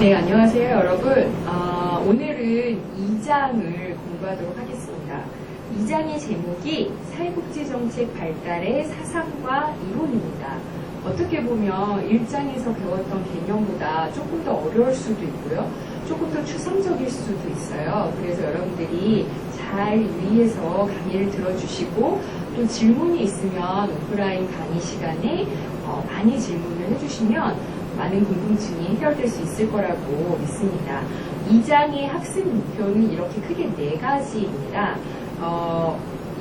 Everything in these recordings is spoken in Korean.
네, 안녕하세요, 여러분. 오늘은 2장을 공부하도록 하겠습니다. 2장의 제목이 사회복지정책 발달의 사상과 이론입니다. 어떻게 보면 1장에서 배웠던 개념보다 조금 더 어려울 수도 있고요. 조금 더 추상적일 수도 있어요. 그래서 여러분들이 잘 유의해서 강의를 들어주시고 또 질문이 있으면 오프라인 강의 시간에 많이 질문을 해주시면 많은 궁금증이 해결될 수 있을 거라고 믿습니다. 2장의 학습 목표는 이렇게 크게 4가지입니다.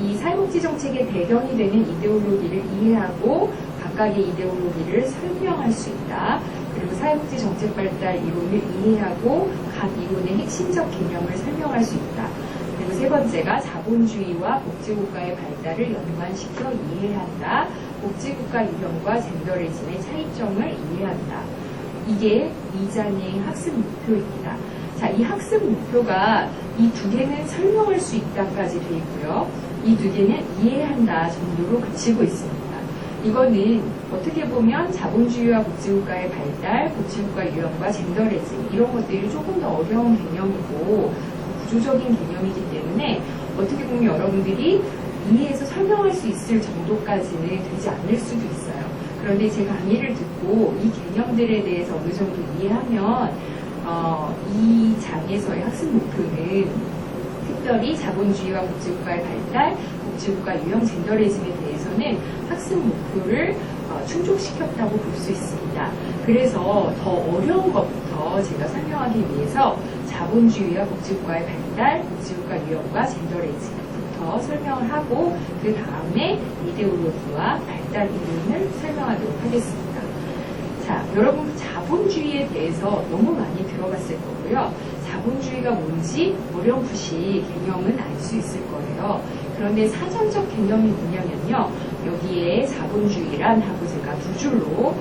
이 사회복지정책의 배경이 되는 이데올로기를 이해하고 각각의 이데올로기를 설명할 수 있다. 그리고 사회복지정책 발달 이론을 이해하고 각 이론의 핵심적 개념을 설명할 수 있다. 그리고 세 번째가 자본주의와 복지국가의 발달을 연관시켜 이해한다. 복지국가 유형과 젠더리즘의 차이점을 이해한다. 이게 2장의 학습 목표입니다. 자, 이 학습 목표가 이 2개는 설명할 수 있다까지 되어 있고요. 이 2개는 이해한다 정도로 그치고 있습니다. 이거는 어떻게 보면 자본주의와 복지국가의 발달, 복지국가 유형과 젠더리즘 이런 것들이 조금 더 어려운 개념이고 구조적인 개념이기 때문에 어떻게 보면 여러분들이 이해해서 설명할 수 있을 정도까지는 되지 않을 수도 있어요. 그런데 제 강의를 듣고 이 개념들에 대해서 어느 정도 이해하면 이 장에서의 학습 목표는 특별히 자본주의와 복지국가의 발달, 복지국가 유형 젠더리즘에 대해서는 학습 목표를 충족시켰다고 볼 수 있습니다. 그래서 더 어려운 것부터 제가 설명하기 위해서 자본주의와 복지국가의 발달, 복지국가 유형과 젠더리즘부터 설명을 하고 그 다음에 이데올로기와 발달 이론을 설명하도록 하겠습니다. 자, 여러분 자본주의에 대해서 너무 많이 들어봤을 거고요. 자본주의가 뭔지 어렴풋이 개념은 알 수 있을 거예요. 그런데 사전적 개념이 뭐냐면요. 여기에 자본주의란 하고 제가 2줄로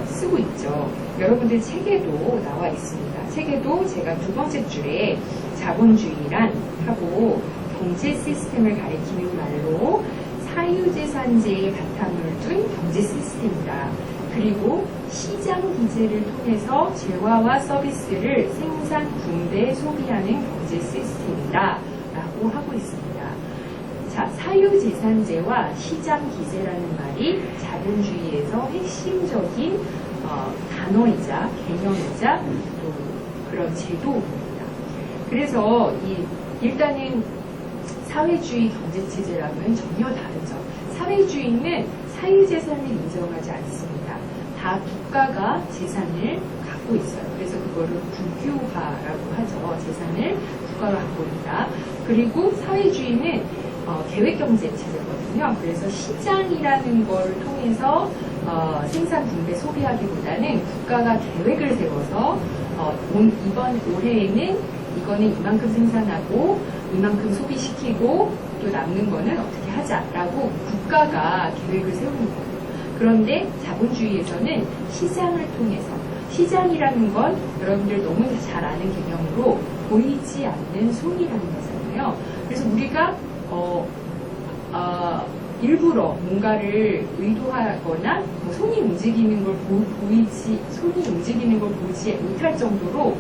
쓰고 있죠. 여러분들 책에도 나와 있습니다. 책에도 제가 2번째 줄에 자본주의란 하고 경제 시스템을 가리키는 말로 사유재산제의 바탕을 둔 경제 시스템이다. 그리고 시장 기제를 통해서 재화와 서비스를 생산, 분배, 소비하는 경제 시스템이다. 라고 하고 있습니다. 자, 사유재산제와 시장 기제라는 말이 자본주의에서 핵심적인 단어이자 개념이자 또 그런 제도입니다. 그래서 일단은 사회주의 경제체제랑은 전혀 다르죠. 사회주의는 사유재산을 인정하지 않습니다. 다 국가가 재산을 갖고 있어요. 그래서 그거를 국유화라고 하죠. 재산을 국가가 갖고 있다. 그리고 사회주의는 계획경제체제거든요. 그래서 시장이라는 걸 통해서 생산, 분배, 소비하기보다는 국가가 계획을 세워서 이번 올해에는 이거는 이만큼 생산하고 이만큼 소비시키고 또 남는 거는 어떻게 하자라고 국가가 계획을 세우는 거예요. 그런데 자본주의에서는 시장을 통해서 시장이라는 건 여러분들 너무 잘 아는 개념으로 보이지 않는 손이라는 거잖아요. 그래서 우리가 일부러 뭔가를 의도하거나 손이 움직이는 걸 손이 움직이는 걸 보지 못할 정도로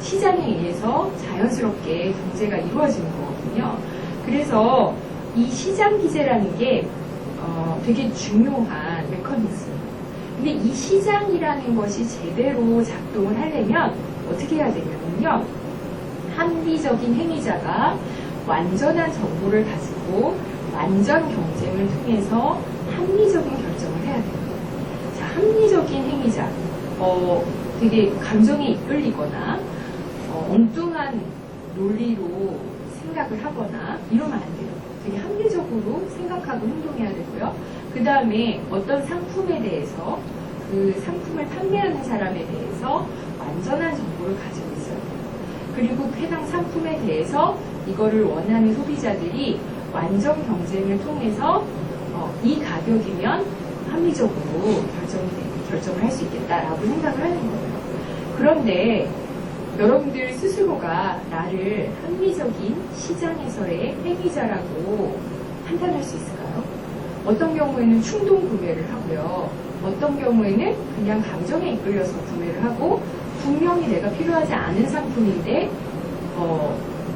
시장에 의해서 자연스럽게 경제가 이루어지는 거거든요. 그래서 이 시장 기제라는 게 되게 중요한 메커니즘이에요. 근데 이 시장이라는 것이 제대로 작동을 하려면 어떻게 해야 되냐면요. 합리적인 행위자가 완전한 정보를 가지고 완전 경쟁을 통해서 합리적인 결정을 해야 돼요. 자, 합리적인 행위자, 되게 감정에 이끌리거나 엉뚱한 논리로 생각을 하거나 이러면 안 돼요. 되게 합리적으로 생각하고 행동해야 되고요. 그 다음에 어떤 상품에 대해서 그 상품을 판매하는 사람에 대해서 완전한 정보를 가지고 있어야 돼요. 그리고 해당 상품에 대해서 이거를 원하는 소비자들이 완전 경쟁을 통해서 이 가격이면 합리적으로 결정을 할 수 있겠다라고 생각을 하는 거예요. 그런데 여러분들 스스로가 나를 합리적인 시장에서의 행위자라고 판단할 수 있을까요? 어떤 경우에는 충동 구매를 하고요. 어떤 경우에는 그냥 감정에 이끌려서 구매를 하고 분명히 내가 필요하지 않은 상품인데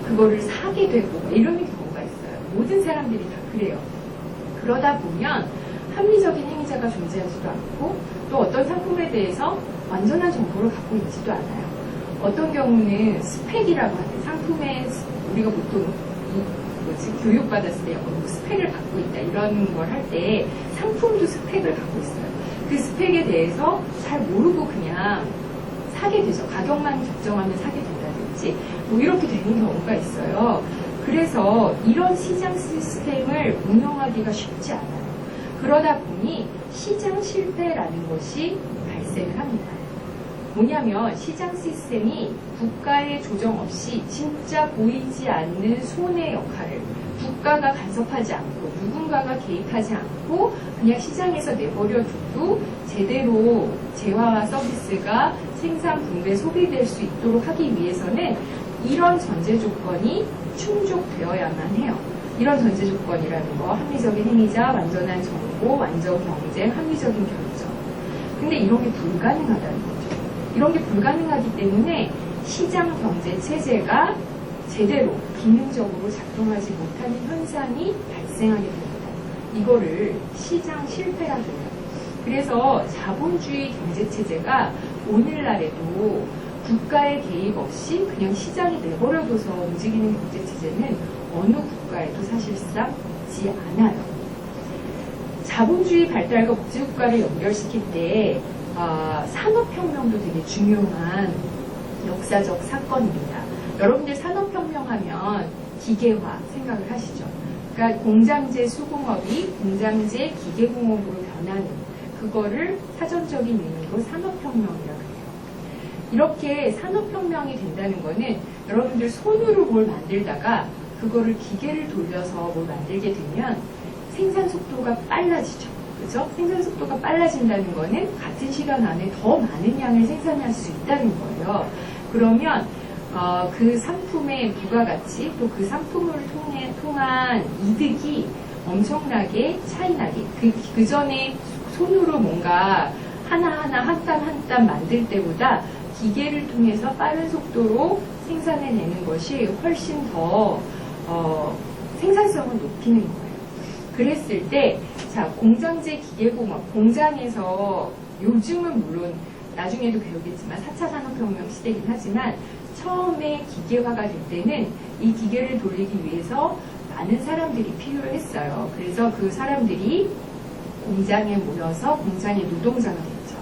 그거를 사게 되고 이런 경우가 있어요. 모든 사람들이 다 그래요. 그러다 보면 합리적인 행위자가 존재하지도 않고 또 어떤 상품에 대해서 완전한 정보를 갖고 있지도 않아요. 어떤 경우는 스펙이라고 하는 상품에 우리가 보통 교육받았을 때 스펙을 갖고 있다 이런 걸 할 때 상품도 스펙을 갖고 있어요. 그 스펙에 대해서 잘 모르고 그냥 사게 되죠. 가격만 적정하면 사게 된다든지 뭐 이렇게 되는 경우가 있어요. 그래서 이런 시장 시스템을 운영하기가 쉽지 않아요. 그러다 보니 시장 실패라는 것이 발생을 합니다. 뭐냐면 시장 시스템이 국가의 조정 없이 진짜 보이지 않는 손의 역할을 국가가 간섭하지 않고 누군가가 개입하지 않고 그냥 시장에서 내버려 두고 제대로 재화와 서비스가 생산, 분배, 소비될 수 있도록 하기 위해서는 이런 전제 조건이 충족되어야만 해요. 이런 전제 조건이라는 거, 합리적인 행위자, 완전한 정보, 완전 경쟁, 합리적인 결정. 근데 이런 게 불가능하다는 거죠. 이런 게 불가능하기 때문에 시장 경제 체제가 제대로 기능적으로 작동하지 못하는 현상이 발생하게 됩니다. 이거를 시장 실패라고 해요. 그래서 자본주의 경제 체제가 오늘날에도 국가의 개입 없이 그냥 시장에 내버려둬서 움직이는 경제 체제는 어느 국가에도 사실상 있지 않아요. 자본주의 발달과 복지국가를 연결시킬 때 산업혁명도 되게 중요한 역사적 사건입니다. 여러분들 산업혁명하면 기계화 생각을 하시죠. 그러니까 공장제 수공업이 공장제 기계공업으로 변하는 그거를 사전적인 의미로 산업혁명이라고 해요. 이렇게 산업혁명이 된다는 거는 여러분들 손으로 뭘 만들다가 그거를 기계를 돌려서 뭘 만들게 되면 생산 속도가 빨라지죠. 그죠? 생산 속도가 빨라진다는 거는 같은 시간 안에 더 많은 양을 생산할 수 있다는 거예요. 그러면 그 상품의 부가가치 또 그 상품을 통한 이득이 엄청나게 차이나게 그 전에 손으로 뭔가 하나하나 한 땀 한 땀 만들 때보다 기계를 통해서 빠른 속도로 생산해내는 것이 훨씬 더 생산성을 높이는 거예요. 그랬을 때 자, 공장제 기계공업, 공장에서 요즘은 물론 나중에도 배우겠지만 4차 산업혁명 시대이긴 하지만 처음에 기계화가 될 때는 이 기계를 돌리기 위해서 많은 사람들이 필요했어요. 그래서 그 사람들이 공장에 모여서 공장의 노동자가 됐죠.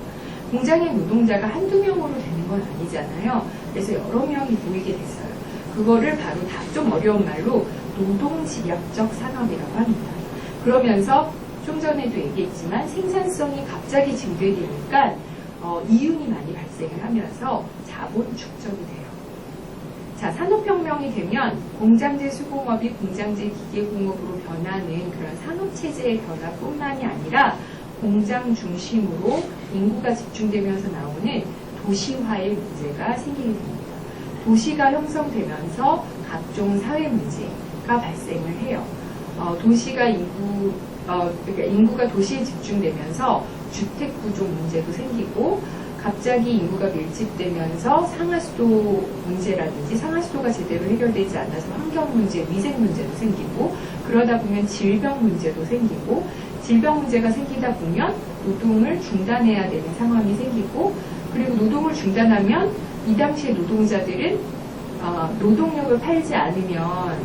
공장의 노동자가 한두 명으로 되는 건 아니잖아요. 그래서 여러 명이 모이게 됐어요. 그거를 바로 다 좀 어려운 말로 노동집약적 산업이라고 합니다. 그러면서 좀 전에도 얘기했지만 생산성이 갑자기 증대되니까 이윤이 많이 발생을 하면서 자본 축적이 돼요. 자, 산업혁명이 되면 공장제 수공업이 공장제 기계공업으로 변하는 그런 산업체제의 변화뿐만이 아니라 공장 중심으로 인구가 집중되면서 나오는 도시화의 문제가 생기게 됩니다. 도시가 형성되면서 각종 사회 문제가 발생을 해요. 도시가 그러니까 인구가 도시에 집중되면서 주택 구조 문제도 생기고 갑자기 인구가 밀집되면서 상하수도 문제라든지 상하수도가 제대로 해결되지 않아서 환경 문제, 위생 문제도 생기고 그러다 보면 질병 문제도 생기고 질병 문제가 생기다 보면 노동을 중단해야 되는 상황이 생기고 그리고 노동을 중단하면 이 당시의 노동자들은 노동력을 팔지 않으면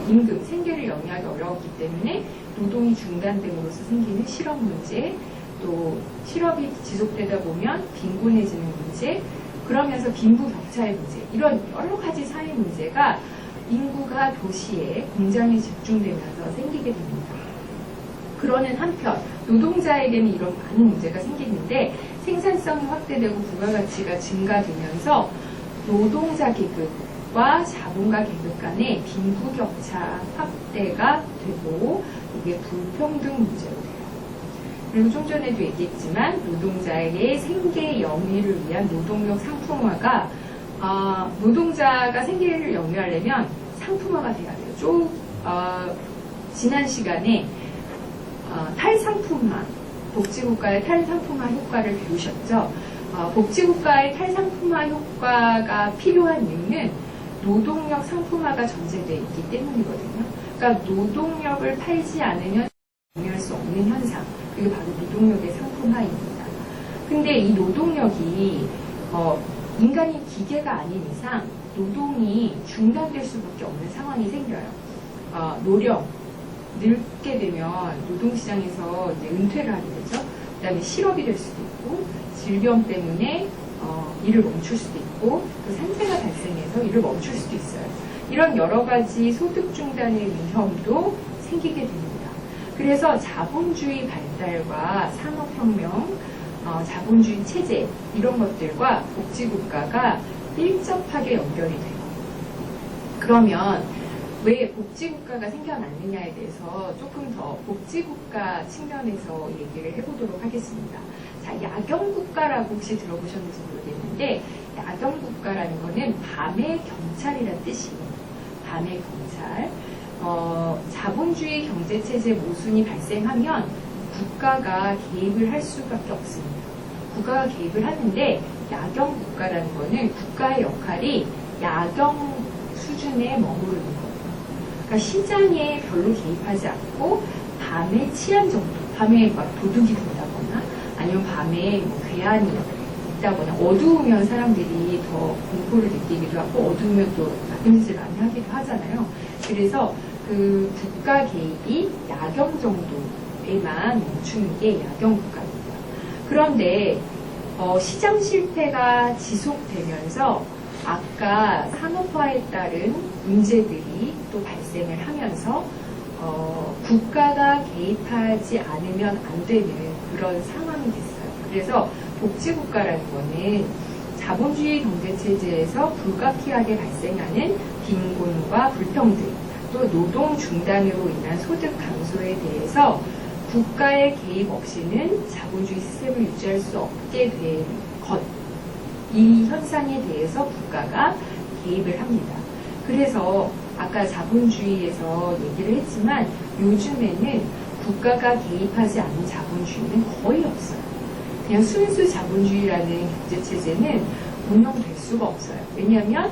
임금, 생계를 영위하기 어려웠기 때문에 노동이 중단됨으로써 생기는 실업 문제, 또 실업이 지속되다 보면 빈곤해지는 문제, 그러면서 빈부 격차의 문제, 이런 여러 가지 사회 문제가 인구가 도시에 공장에 집중되면서 생기게 됩니다. 그러는 한편 노동자에게는 이런 많은 문제가 생기는데 생산성이 확대되고 부가가치가 증가되면서 노동자 계급과 자본가 계급 간의 빈부격차 확대가 되고 이게 불평등 문제로 돼요. 그리고 좀 전에도 얘기했지만 노동자에게 생계 영위를 위한 노동력 상품화가 노동자가 생계를 영위하려면 상품화가 돼야 돼요. 지난 시간에 탈상품화, 복지국가의 탈상품화 효과를 배우셨죠? 복지국가의 탈상품화 효과가 필요한 이유는 노동력 상품화가 전제되어 있기 때문이거든요. 그러니까 노동력을 팔지 않으면 정의할 수 없는 현상, 그게 바로 노동력의 상품화입니다. 근데 이 노동력이 인간이 기계가 아닌 이상 노동이 중단될 수밖에 없는 상황이 생겨요. 노령, 늙게 되면 노동시장에서 이제 은퇴를 하게 되죠. 그 다음에 실업이 될 수도 있고, 질병 때문에 일을 멈출 수도 있고, 또 산재가 발생해서 일을 멈출 수도 있어요. 이런 여러 가지 소득 중단의 위험도 생기게 됩니다. 그래서 자본주의 발달과 산업혁명, 자본주의 체제 이런 것들과 복지국가가 밀접하게 연결이 돼요. 그러면 왜 복지국가가 생겨났느냐에 대해서 조금 더 복지국가 측면에서 얘기를 해보도록 하겠습니다. 자, 야경국가라고 혹시 들어보셨는지 모르겠는데, 야경국가라는 거는 밤의 경찰이라는 뜻이에요. 밤의 경찰. 자본주의 경제체제 모순이 발생하면 국가가 개입을 할 수밖에 없습니다. 국가가 개입을 하는데, 야경국가라는 거는 국가의 역할이 야경 수준에 머무르는 거예요. 그러니까 시장에 별로 개입하지 않고 밤에 치안 정도, 밤에 막 도둑이 든다거나 아니면 밤에 뭐 괴한이 있다거나 어두우면 사람들이 더 공포를 느끼기도 하고 어두우면 또 나쁜 짓을 많이 하기도 하잖아요. 그래서 그 국가 개입이 야경 정도에만 멈추는 게 야경 국가입니다. 그런데 시장 실패가 지속되면서 아까 산업화에 따른 문제들이 또 발생을 하면서 국가가 개입하지 않으면 안 되는 그런 상황이 됐어요. 그래서 복지국가라는 거는 자본주의 경제체제에서 불가피하게 발생하는 빈곤과 불평등, 또 노동 중단으로 인한 소득 감소에 대해서 국가의 개입 없이는 자본주의 시스템을 유지할 수 없게 된 것, 이 현상에 대해서 국가가 개입을 합니다. 그래서 아까 자본주의에서 얘기를 했지만 요즘에는 국가가 개입하지 않는 자본주의는 거의 없어요. 그냥 순수 자본주의라는 경제체제는 운영될 수가 없어요. 왜냐하면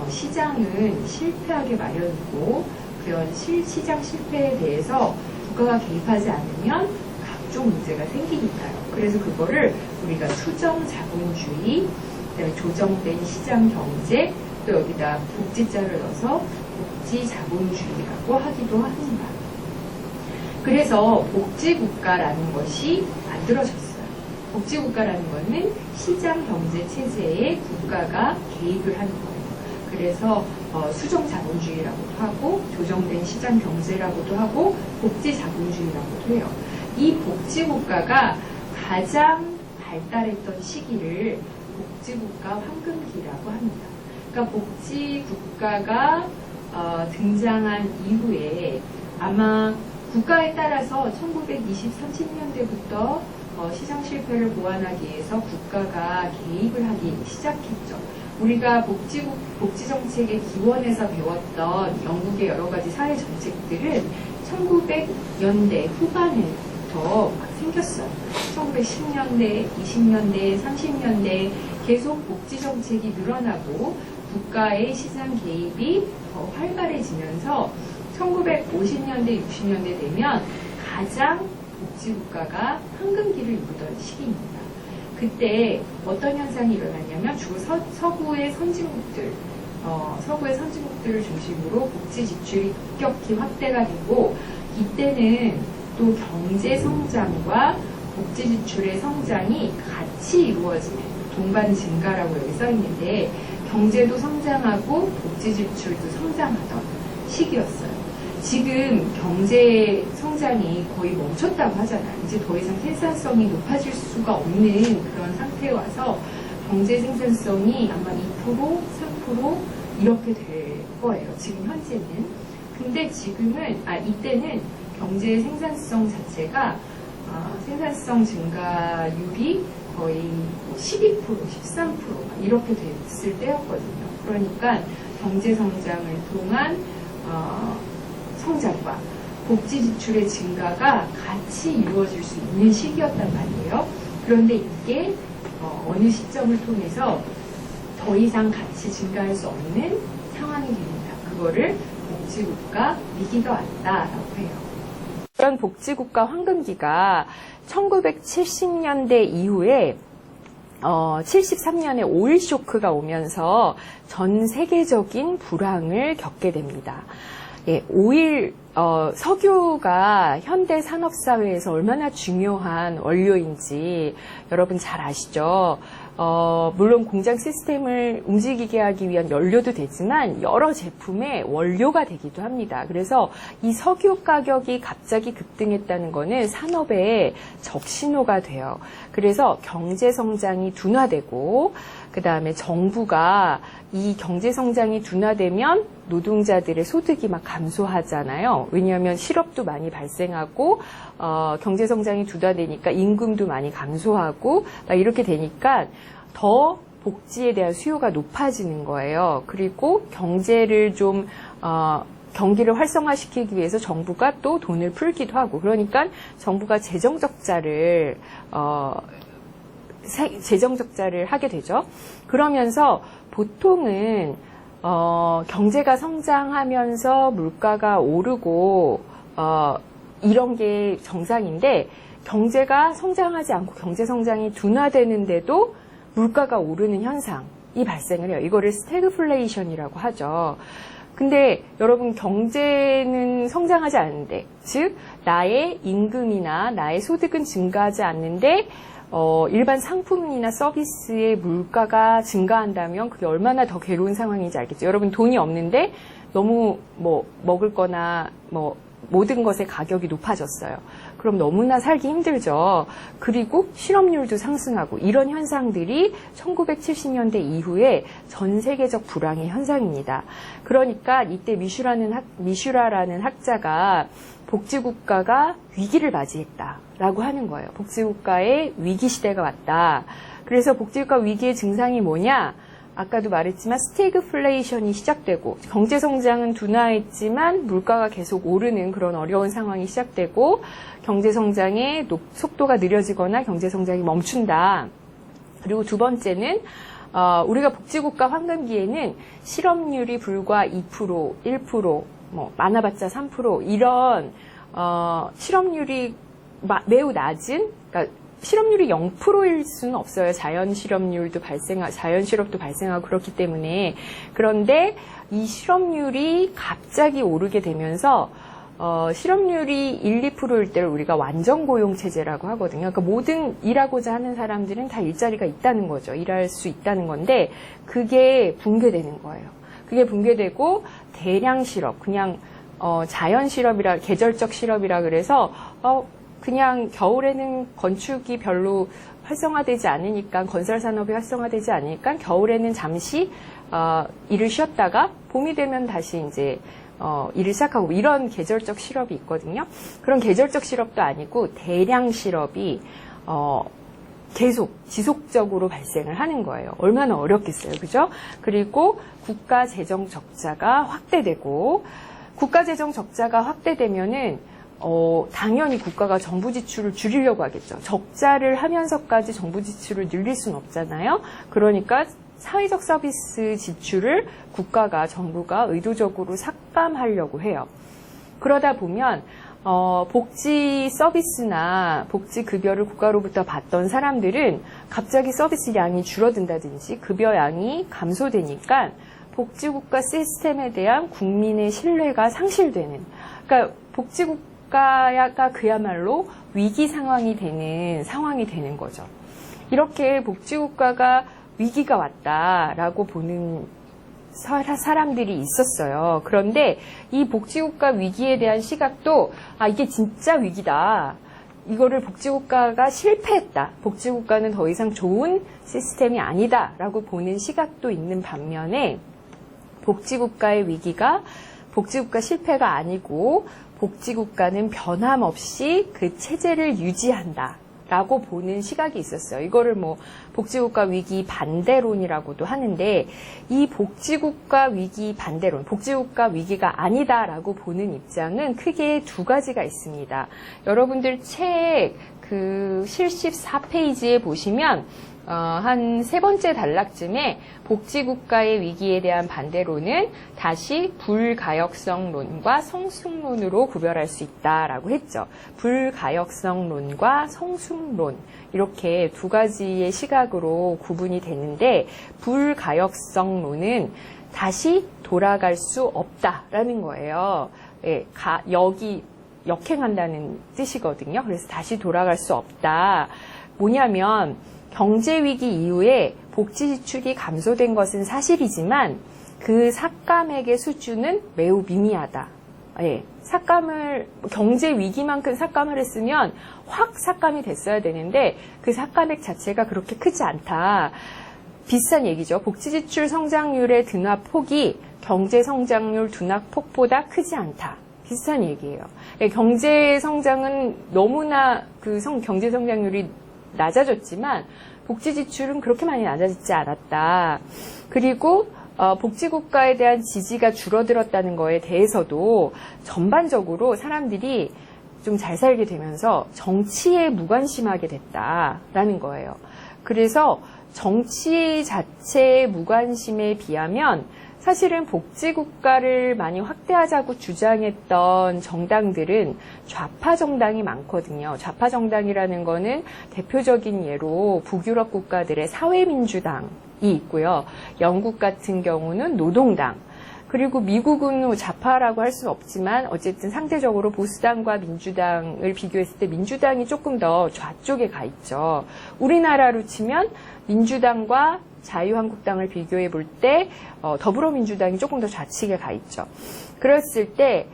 시장은 실패하게 마련이고 그런 시장 실패에 대해서 국가가 개입하지 않으면 각종 문제가 생기니까요. 그래서 그거를 우리가 수정 자본주의, 조정된 시장 경제, 또 여기다 복지자를 넣어서 복지 자본주의라고 하기도 합니다. 그래서 복지국가라는 것이 만들어졌어요. 복지국가라는 것은 시장 경제 체제에 국가가 개입을 하는 거예요. 그래서 수정 자본주의라고도 하고 조정된 시장 경제라고도 하고 복지 자본주의라고도 해요. 이 복지국가가 가장 발달했던 시기를 복지국가 황금기라고 합니다. 그러니까 복지국가가 등장한 이후에 아마 국가에 따라서 1920, 30년대부터 시장 실패를 보완하기 위해서 국가가 개입을 하기 시작했죠. 우리가 복지정책의 기원에서 배웠던 영국의 여러 가지 사회 정책들은 1900년대 후반부터 막 생겼어요. 1910년대, 20년대, 30년대 계속 복지정책이 늘어나고 국가의 시장 개입이 더 활발해지면서 1950년대, 60년대 되면 가장 복지국가가 황금기를 이루던 시기입니다. 그때 어떤 현상이 일어났냐면 주로 서구의 선진국들을 중심으로 복지 지출이 급격히 확대가 되고 이때는 또 경제 성장과 복지 지출의 성장이 같이 이루어지는 동반 증가라고 여기 써 있는데 경제도 성장하고 복지 지출도 성장하던 시기였어요. 지금 경제 성장이 거의 멈췄다고 하잖아요. 이제 더 이상 생산성이 높아질 수가 없는 그런 상태에 와서 경제 생산성이 아마 2%, 3% 이렇게 될 거예요. 지금 현재는. 근데 지금은, 이때는 경제 생산성 자체가, 생산성 증가율이 거의 12%, 13% 이렇게 됐을 때였거든요. 그러니까 경제 성장을 통한, 성장과 복지 지출의 증가가 같이 이루어질 수 있는 시기였단 말이에요. 그런데 이게 어느 시점을 통해서 더 이상 같이 증가할 수 없는 상황이 됩니다. 그거를 복지국가 위기가 왔다라고 해요. 이런 복지국가 황금기가 1970년대 이후에 73년에 오일 쇼크가 오면서 전 세계적인 불황을 겪게 됩니다. 예, 석유가 현대 산업사회에서 얼마나 중요한 원료인지 여러분 잘 아시죠? 물론 공장 시스템을 움직이게 하기 위한 연료도 되지만 여러 제품의 원료가 되기도 합니다. 그래서 이 석유 가격이 갑자기 급등했다는 것은 산업의 적신호가 돼요. 그래서 경제 성장이 둔화되고 그 다음에 정부가 이 경제 성장이 둔화되면 노동자들의 소득이 막 감소하잖아요. 왜냐하면 실업도 많이 발생하고 경제 성장이 둔화되니까 임금도 많이 감소하고 이렇게 되니까 더 복지에 대한 수요가 높아지는 거예요. 그리고 경제를 좀 경기를 활성화시키기 위해서 정부가 또 돈을 풀기도 하고 그러니까 정부가 재정 적자를 하게 되죠. 그러면서 보통은 경제가 성장하면서 물가가 오르고 이런 게 정상인데 경제가 성장하지 않고 경제 성장이 둔화되는데도 물가가 오르는 현상이 발생을 해요. 이거를 스태그플레이션이라고 하죠. 근데 여러분 경제는 성장하지 않는데 즉 나의 임금이나 나의 소득은 증가하지 않는데 일반 상품이나 서비스의 물가가 증가한다면 그게 얼마나 더 괴로운 상황인지 알겠죠. 여러분 돈이 없는데 너무 먹을 거나 모든 것의 가격이 높아졌어요. 그럼 너무나 살기 힘들죠. 그리고 실업률도 상승하고 이런 현상들이 1970년대 이후에 전 세계적 불황의 현상입니다. 그러니까 이때 미슈라라는 학자가 복지국가가 위기를 맞이했다라고 하는 거예요. 복지국가의 위기 시대가 왔다. 그래서 복지국가 위기의 증상이 뭐냐? 아까도 말했지만 스태그플레이션이 시작되고 경제성장은 둔화했지만 물가가 계속 오르는 그런 어려운 상황이 시작되고 경제성장의 속도가 느려지거나 경제성장이 멈춘다. 그리고 두 번째는 우리가 복지국가 황금기에는 실업률이 불과 2%, 1%, 많아봤자 3% 이런 실업률이 매우 낮은 그러니까 실업률이 0%일 수는 없어요. 자연 실업도 발생하고 그렇기 때문에. 그런데 이 실업률이 갑자기 오르게 되면서 실업률이 1, 2%일 때를 우리가 완전 고용 체제라고 하거든요. 그러니까 모든 일하고자 하는 사람들은 다 일자리가 있다는 거죠. 일할 수 있다는 건데 그게 붕괴되는 거예요. 그게 붕괴되고 대량 실업, 그냥 자연 실업이라 계절적 실업이라 그래서 그냥 겨울에는 건축이 별로 활성화되지 않으니까 건설 산업이 활성화되지 않으니까 겨울에는 잠시 일을 쉬었다가 봄이 되면 다시 이제 일을 시작하고 이런 계절적 실업이 있거든요. 그런 계절적 실업도 아니고 대량 실업이 계속 지속적으로 발생을 하는 거예요. 얼마나 어렵겠어요. 그죠? 그리고 국가 재정 적자가 확대되고 국가 재정 적자가 확대되면은 당연히 국가가 정부 지출을 줄이려고 하겠죠. 적자를 하면서까지 정부 지출을 늘릴 수는 없잖아요. 그러니까 사회적 서비스 지출을 정부가 의도적으로 삭감하려고 해요. 그러다 보면 복지 서비스나 복지 급여를 국가로부터 받던 사람들은 갑자기 서비스 양이 줄어든다든지 급여 양이 감소되니까 복지국가 시스템에 대한 국민의 신뢰가 상실되는, 그러니까 복지국가가 그야말로 위기 상황이 되는 거죠. 이렇게 복지국가가 위기가 왔다라고 보는 사람들이 있었어요. 그런데 이 복지국가 위기에 대한 시각도 이게 진짜 위기다. 이거를 복지국가가 실패했다. 복지국가는 더 이상 좋은 시스템이 아니다라고 보는 시각도 있는 반면에 복지국가의 위기가 복지국가 실패가 아니고 복지국가는 변함없이 그 체제를 유지한다. 라고 보는 시각이 있었어요. 이거를 복지국가 위기 반대론이라고도 하는데, 이 복지국가 위기 반대론, 복지국가 위기가 아니다라고 보는 입장은 크게 두 가지가 있습니다. 여러분들 책 그 74페이지에 보시면 한 세 번째 단락쯤에 복지국가의 위기에 대한 반대론은 다시 불가역성론과 성숙론으로 구별할 수 있다라고 했죠. 불가역성론과 성숙론 이렇게 두 가지의 시각으로 구분이 되는데 불가역성론은 다시 돌아갈 수 없다라는 거예요. 예, 여기 역행한다는 뜻이거든요. 그래서 다시 돌아갈 수 없다. 뭐냐면 경제위기 이후에 복지 지출이 감소된 것은 사실이지만 그 삭감액의 수준은 매우 미미하다. 예, 경제위기만큼 삭감을 했으면 확 삭감이 됐어야 되는데 그 삭감액 자체가 그렇게 크지 않다. 비슷한 얘기죠. 복지 지출 성장률의 등하폭이 경제 성장률 둔화폭보다 크지 않다. 비슷한 얘기예요. 예, 경제 성장은 너무나 경제 성장률이 낮아졌지만 복지 지출은 그렇게 많이 낮아지지 않았다. 그리고 복지국가에 대한 지지가 줄어들었다는 거에 대해서도 전반적으로 사람들이 좀 잘 살게 되면서 정치에 무관심하게 됐다라는 거예요. 그래서 정치 자체의 무관심에 비하면 사실은 복지국가를 많이 확대하자고 주장했던 정당들은 좌파 정당이 많거든요. 좌파 정당이라는 거는 대표적인 예로 북유럽 국가들의 사회민주당이 있고요. 영국 같은 경우는 노동당, 그리고 미국은 좌파라고 할 수는 없지만 어쨌든 상대적으로 보수당과 민주당을 비교했을 때 민주당이 조금 더 좌쪽에 가 있죠. 우리나라로 치면 민주당과 자유한국당을 비교해 볼 때 더불어민주당이 조금 더 좌측에 가 있죠. 그랬을 때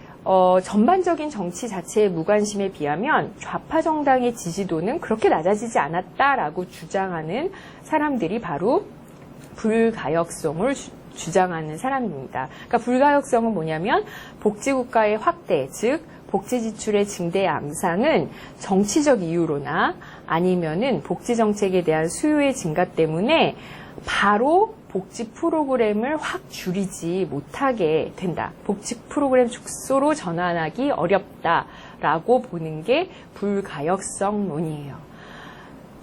전반적인 정치 자체의 무관심에 비하면 좌파 정당의 지지도는 그렇게 낮아지지 않았다라고 주장하는 사람들이 바로 불가역성을 주장하는 사람입니다. 그러니까 불가역성은 뭐냐면 복지국가의 확대, 즉 복지 지출의 증대 양상은 정치적 이유로나 아니면은 복지 정책에 대한 수요의 증가 때문에 바로 복지 프로그램을 확 줄이지 못하게 된다. 복지 프로그램 축소로 전환하기 어렵다라고 보는 게 불가역성론이에요.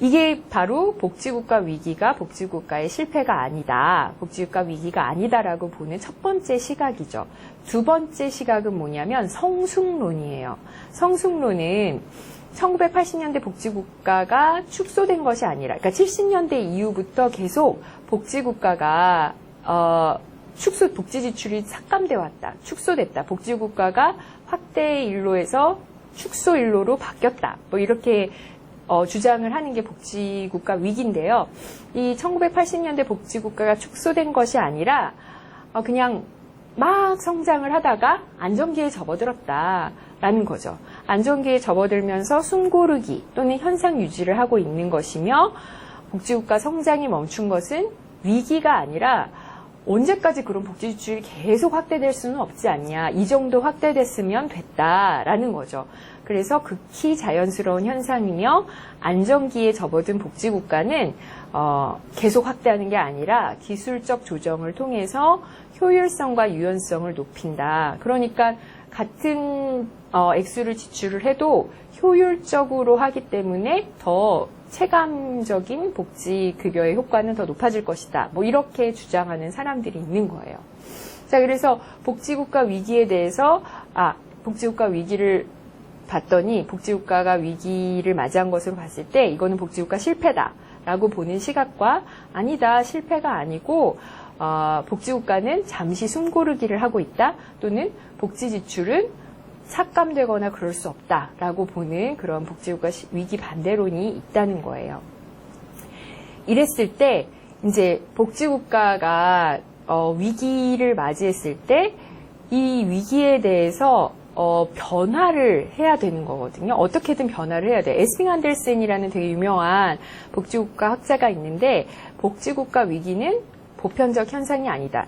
이게 바로 복지국가 위기가 복지국가의 실패가 아니다. 복지국가 위기가 아니다라고 보는 첫 번째 시각이죠. 두 번째 시각은 뭐냐면 성숙론이에요. 성숙론은 1980년대 복지국가가 축소된 것이 아니라, 그러니까 70년대 이후부터 계속 복지국가가 복지 지출이 삭감돼 왔다, 축소됐다. 복지국가가 확대 일로에서 축소 일로로 바뀌었다. 뭐 이렇게 주장을 하는 게 복지국가 위기인데요. 이 1980년대 복지국가가 축소된 것이 아니라 그냥 막 성장을 하다가 안정기에 접어들었다라는 거죠. 안정기에 접어들면서 숨고르기 또는 현상 유지를 하고 있는 것이며 복지국가 성장이 멈춘 것은 위기가 아니라 언제까지 그런 복지 지출이 계속 확대될 수는 없지 않냐. 이 정도 확대됐으면 됐다라는 거죠. 그래서 극히 자연스러운 현상이며 안정기에 접어든 복지국가는 계속 확대하는 게 아니라 기술적 조정을 통해서 효율성과 유연성을 높인다. 그러니까 같은 액수를 지출을 해도 효율적으로 하기 때문에 더 체감적인 복지급여의 효과는 더 높아질 것이다. 뭐 이렇게 주장하는 사람들이 있는 거예요. 자, 그래서 복지국가 위기에 대해서 복지국가 위기를 봤더니 복지국가가 위기를 맞이한 것으로 봤을 때 이거는 복지국가 실패다라고 보는 시각과 아니다, 실패가 아니고 복지국가는 잠시 숨고르기를 하고 있다 또는 복지 지출은 삭감되거나 그럴 수 없다라고 보는 그런 복지국가 위기 반대론이 있다는 거예요. 이랬을 때 이제 복지국가가 위기를 맞이했을 때 이 위기에 대해서 변화를 해야 되는 거거든요. 어떻게든 변화를 해야 돼. 에스핑 안델센이라는 되게 유명한 복지국가 학자가 있는데 복지국가 위기는 보편적 현상이 아니다.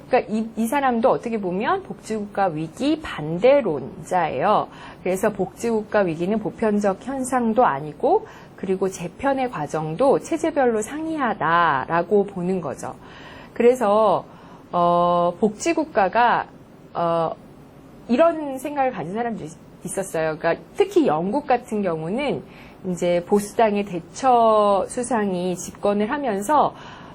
그러니까 이 사람도 어떻게 보면 복지국가 위기 반대론자예요. 그래서 복지국가 위기는 보편적 현상도 아니고 그리고 재편의 과정도 체제별로 상이하다라고 보는 거죠. 그래서 복지국가가 이런 생각을 가진 사람도 있었어요. 그러니까 특히 영국 같은 경우는 이제 보수당의 대처 수상이 집권을 하면서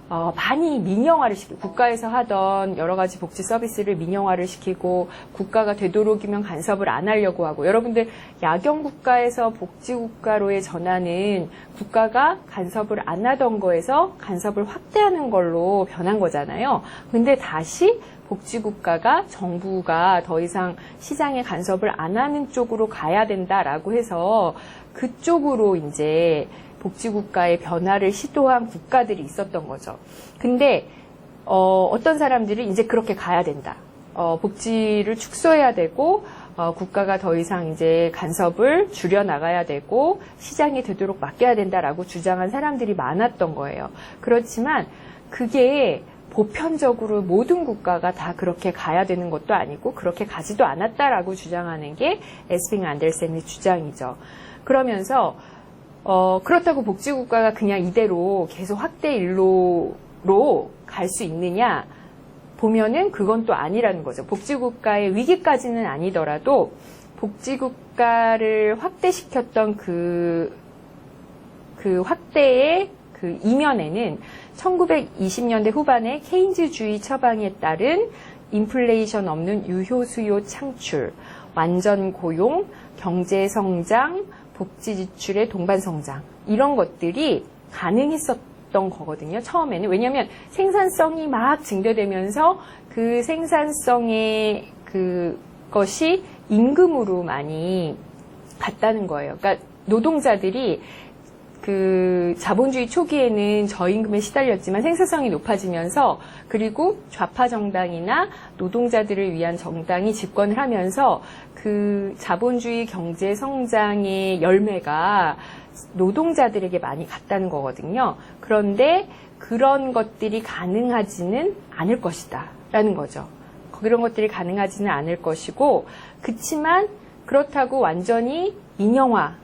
많이 민영화를 시키고, 국가에서 하던 여러 가지 복지 서비스를 민영화를 시키고, 국가가 되도록이면 간섭을 안 하려고 하고, 여러분들 야경 국가에서 복지 국가로의 전환은 국가가 간섭을 안 하던 거에서 간섭을 확대하는 걸로 변한 거잖아요. 근데 다시 복지 국가가, 정부가 더 이상 시장에 간섭을 안 하는 쪽으로 가야 된다라고 해서 그쪽으로 이제 복지국가의 변화를 시도한 국가들이 있었던 거죠. 근데 어떤 사람들이 이제 그렇게 가야 된다. 복지를 축소해야 되고, 국가가 더 이상 이제 간섭을 줄여 나가야 되고, 시장이 되도록 맡겨야 된다라고 주장한 사람들이 많았던 거예요. 그렇지만 그게 보편적으로 모든 국가가 다 그렇게 가야 되는 것도 아니고, 그렇게 가지도 않았다라고 주장하는 게 에스핑 안델센의 주장이죠. 그러면서 그렇다고 복지국가가 그냥 이대로 계속 확대 일로로 갈 수 있느냐 보면은 그건 또 아니라는 거죠. 복지국가의 위기까지는 아니더라도 복지국가를 확대시켰던 그 확대의 그 이면에는 1920년대 후반에 케인즈주의 처방에 따른 인플레이션 없는 유효 수요 창출, 완전 고용, 경제 성장, 복지 지출의 동반 성장, 이런 것들이 가능했었던 거거든요. 처음에는. 왜냐하면 생산성이 막 증대되면서 그 생산성의 그것이 임금으로 많이 갔다는 거예요. 그러니까 노동자들이 그 자본주의 초기에는 저임금에 시달렸지만 생산성이 높아지면서, 그리고 좌파 정당이나 노동자들을 위한 정당이 집권을 하면서 그 자본주의 경제 성장의 열매가 노동자들에게 많이 갔다는 거거든요. 그런데 그런 것들이 가능하지는 않을 것이다 라는 거죠. 그런 것들이 가능하지는 않을 것이고, 그치만 그렇다고 완전히 민영화,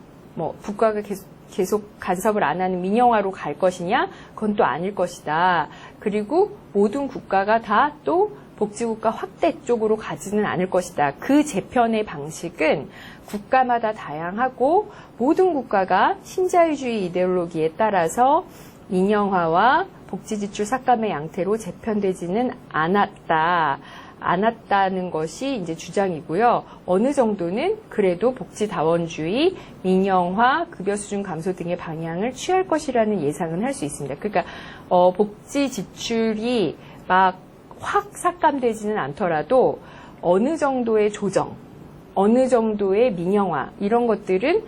국가가 계속 간섭을 안 하는 민영화로 갈 것이냐? 그건 또 아닐 것이다. 그리고 모든 국가가 다 또 복지국가 확대 쪽으로 가지는 않을 것이다. 그 재편의 방식은 국가마다 다양하고, 모든 국가가 신자유주의 이데올로기에 따라서 민영화와 복지지출 삭감의 양태로 재편되지는 않았다는 것이 이제 주장이고요. 어느 정도는 그래도 복지다원주의, 민영화, 급여 수준 감소 등의 방향을 취할 것이라는 예상은 할 수 있습니다. 그러니까 복지 지출이 막 확 삭감되지는 않더라도 어느 정도의 조정, 어느 정도의 민영화, 이런 것들은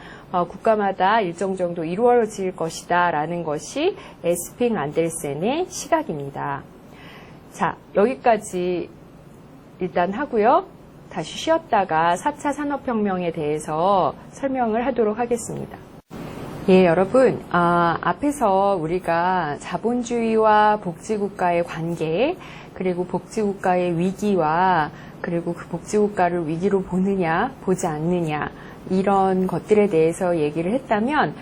국가마다 일정 정도 이루어질 것이다 라는 것이 에스핑 안델센의 시각입니다. 자, 여기까지 일단 하고요. 다시 쉬었다가 4차 산업혁명에 대해서 설명을 하도록 하겠습니다. 예, 여러분, 앞에서 우리가 자본주의와 복지국가의 관계, 그리고 복지국가의 위기와, 그리고 그 복지국가를 위기로 보느냐, 보지 않느냐, 이런 것들에 대해서 얘기를 했다면,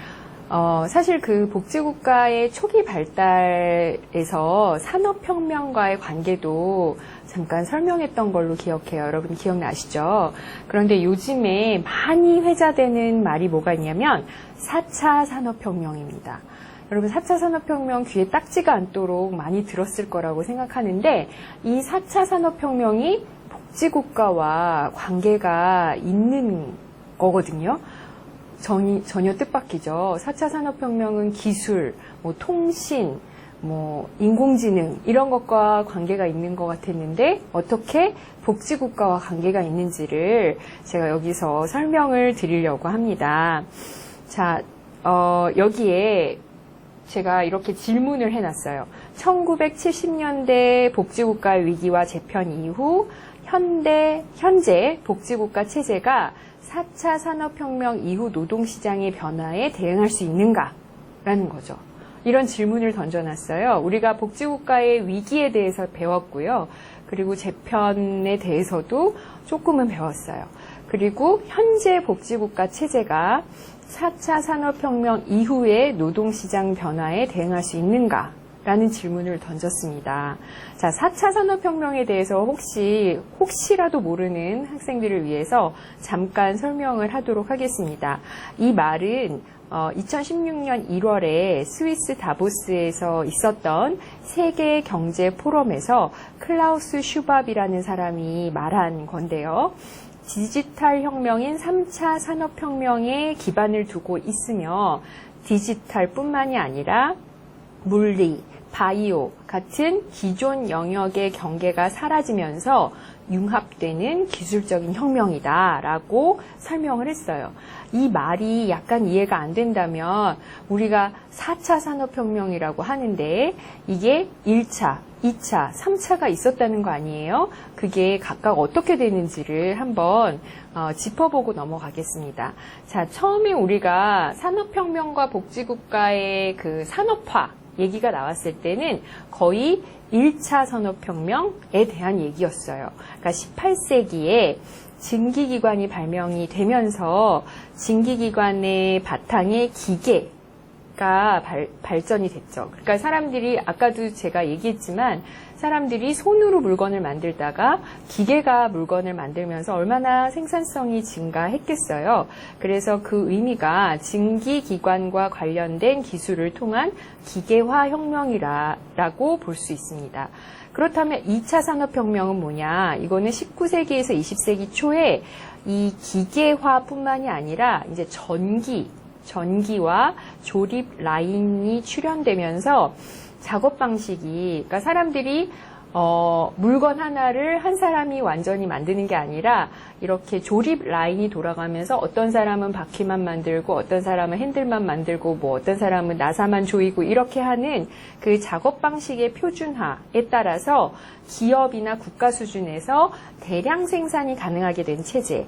사실 그 복지국가의 초기 발달에서 산업혁명과의 관계도 잠깐 설명했던 걸로 기억해요. 여러분 기억나시죠? 그런데 요즘에 많이 회자되는 말이 뭐가 있냐면 4차 산업혁명입니다. 여러분 4차 산업혁명 귀에 딱지가 않도록 많이 들었을 거라고 생각하는데, 이 4차 산업혁명이 복지국가와 관계가 있는 거거든요. 전혀 뜻밖이죠. 4차 산업혁명은 기술, 통신, 인공지능 이런 것과 관계가 있는 것 같았는데, 어떻게 복지국가와 관계가 있는지를 제가 여기서 설명을 드리려고 합니다. 자, 여기에 제가 이렇게 질문을 해놨어요. 1970년대 복지국가의 위기와 재편 이후 현재 복지국가 체제가 4차 산업혁명 이후 노동시장의 변화에 대응할 수 있는가? 라는 거죠. 이런 질문을 던져놨어요. 우리가 복지국가의 위기에 대해서 배웠고요. 그리고 재편에 대해서도 조금은 배웠어요. 그리고 현재 복지국가 체제가 4차 산업혁명 이후의 노동시장 변화에 대응할 수 있는가? 라는 질문을 던졌습니다. 자, 4차 산업혁명에 대해서 혹시라도 모르는 학생들을 위해서 잠깐 설명을 하도록 하겠습니다. 이 말은 2016년 1월에 스위스 다보스에서 있었던 세계 경제 포럼에서 클라우스 슈밥이라는 사람이 말한 건데요. 디지털 혁명인 3차 산업혁명에 기반을 두고 있으며 디지털뿐만이 아니라 물리, 바이오 같은 기존 영역의 경계가 사라지면서 융합되는 기술적인 혁명이다라고 설명을 했어요. 이 말이 약간 이해가 안 된다면 우리가 4차 산업혁명이라고 하는데 이게 1차, 2차, 3차가 있었다는 거 아니에요? 그게 각각 어떻게 되는지를 한번 짚어보고 넘어가겠습니다. 자, 처음에 우리가 산업혁명과 복지국가의 그 산업화 얘기가 나왔을 때는 거의 1차 산업혁명에 대한 얘기였어요. 그러니까 18세기에 증기기관이 발명이 되면서 증기기관의 바탕에 기계가 발전이 됐죠. 그러니까 사람들이 아까도 제가 얘기했지만 사람들이 손으로 물건을 만들다가 기계가 물건을 만들면서 얼마나 생산성이 증가했겠어요. 그래서 그 의미가 증기기관과 관련된 기술을 통한 기계화 혁명이라고 볼 수 있습니다. 그렇다면 2차 산업혁명은 뭐냐? 이거는 19세기에서 20세기 초에 이 기계화뿐만이 아니라 이제 전기와 조립 라인이 출현되면서 작업 방식이, 그러니까 사람들이 물건 하나를 한 사람이 완전히 만드는 게 아니라 이렇게 조립 라인이 돌아가면서 어떤 사람은 바퀴만 만들고 어떤 사람은 핸들만 만들고 뭐 어떤 사람은 나사만 조이고 이렇게 하는 그 작업 방식의 표준화에 따라서 기업이나 국가 수준에서 대량 생산이 가능하게 된 체제.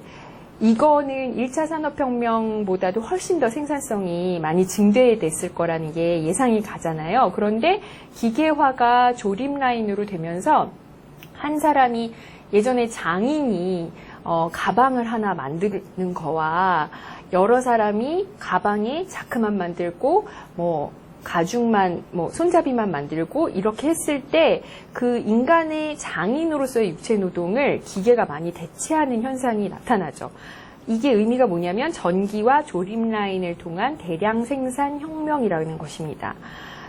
이거는 1차 산업혁명보다도 훨씬 더 생산성이 많이 증대됐을 거라는 게 예상이 가잖아요. 그런데 기계화가 조립 라인으로 되면서 한 사람이 예전에 장인이 가방을 하나 만드는 거와 여러 사람이 가방에 자크만 만들고 가죽만, 손잡이만 만들고 이렇게 했을 때 그 인간의 장인으로서의 육체 노동을 기계가 많이 대체하는 현상이 나타나죠. 이게 의미가 뭐냐면 전기와 조립 라인을 통한 대량 생산 혁명이라는 것입니다.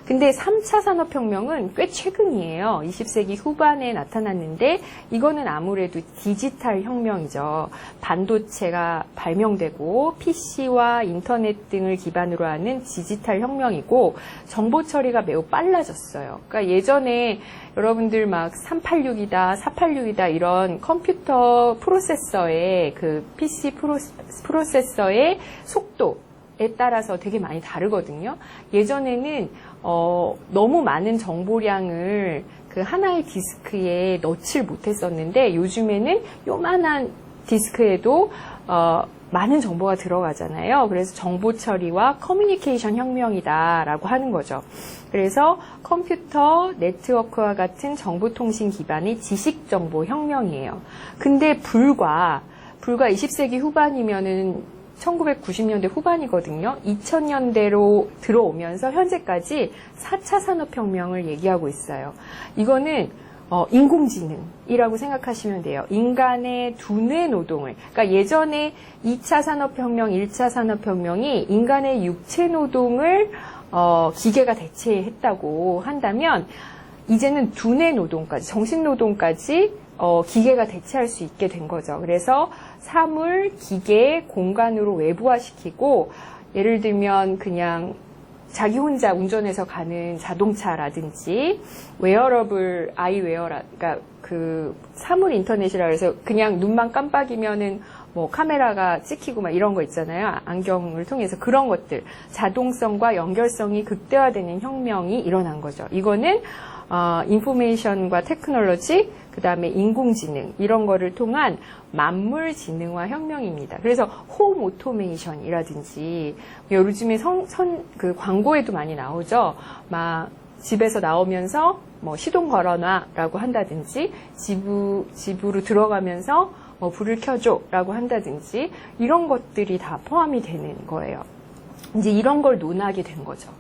근데 3차 산업혁명은 꽤 최근이에요. 20세기 후반에 나타났는데 이거는 아무래도 디지털 혁명이죠. 반도체가 발명되고 PC와 인터넷 등을 기반으로 하는 디지털 혁명이고 정보 처리가 매우 빨라졌어요. 그러니까 예전에 여러분들 막 386이다, 486이다 이런 컴퓨터 프로세서의 그 PC 프로세서의 속도에 따라서 되게 많이 다르거든요. 예전에는 너무 많은 정보량을 그 하나의 디스크에 넣질 못했었는데 요즘에는 요만한 디스크에도 많은 정보가 들어가잖아요. 그래서 정보 처리와 커뮤니케이션 혁명이다라고 하는 거죠. 그래서 컴퓨터, 네트워크와 같은 정보통신 기반의 지식정보 혁명이에요. 근데 불과 20세기 후반이면은 1990년대 후반이거든요. 2000년대로 들어오면서 현재까지 4차 산업혁명을 얘기하고 있어요. 이거는 인공지능이라고 생각하시면 돼요. 인간의 두뇌 노동을, 그러니까 예전에 2차 산업혁명, 1차 산업혁명이 인간의 육체 노동을 기계가 대체했다고 한다면 이제는 두뇌 노동까지, 정신 노동까지 기계가 대체할 수 있게 된 거죠. 그래서 사물, 기계, 공간으로 외부화시키고 예를 들면 그냥 자기 혼자 운전해서 가는 자동차라든지 웨어러블 아이웨어, 그러니까 그 사물 인터넷이라 그래서 그냥 눈만 깜빡이면은 카메라가 찍히고 막 이런 거 있잖아요. 안경을 통해서 그런 것들, 자동성과 연결성이 극대화되는 혁명이 일어난 거죠. 이거는 인포메이션과 테크놀로지, 그 다음에 인공지능 이런 거를 통한 만물 지능화 혁명입니다. 그래서 홈 오토메이션이라든지 요즘에 그 광고에도 많이 나오죠. 막 집에서 나오면서 시동 걸어놔라고 한다든지 집으로 들어가면서 불을 켜줘라고 한다든지 이런 것들이 다 포함이 되는 거예요. 이제 이런 걸 논하게 된 거죠.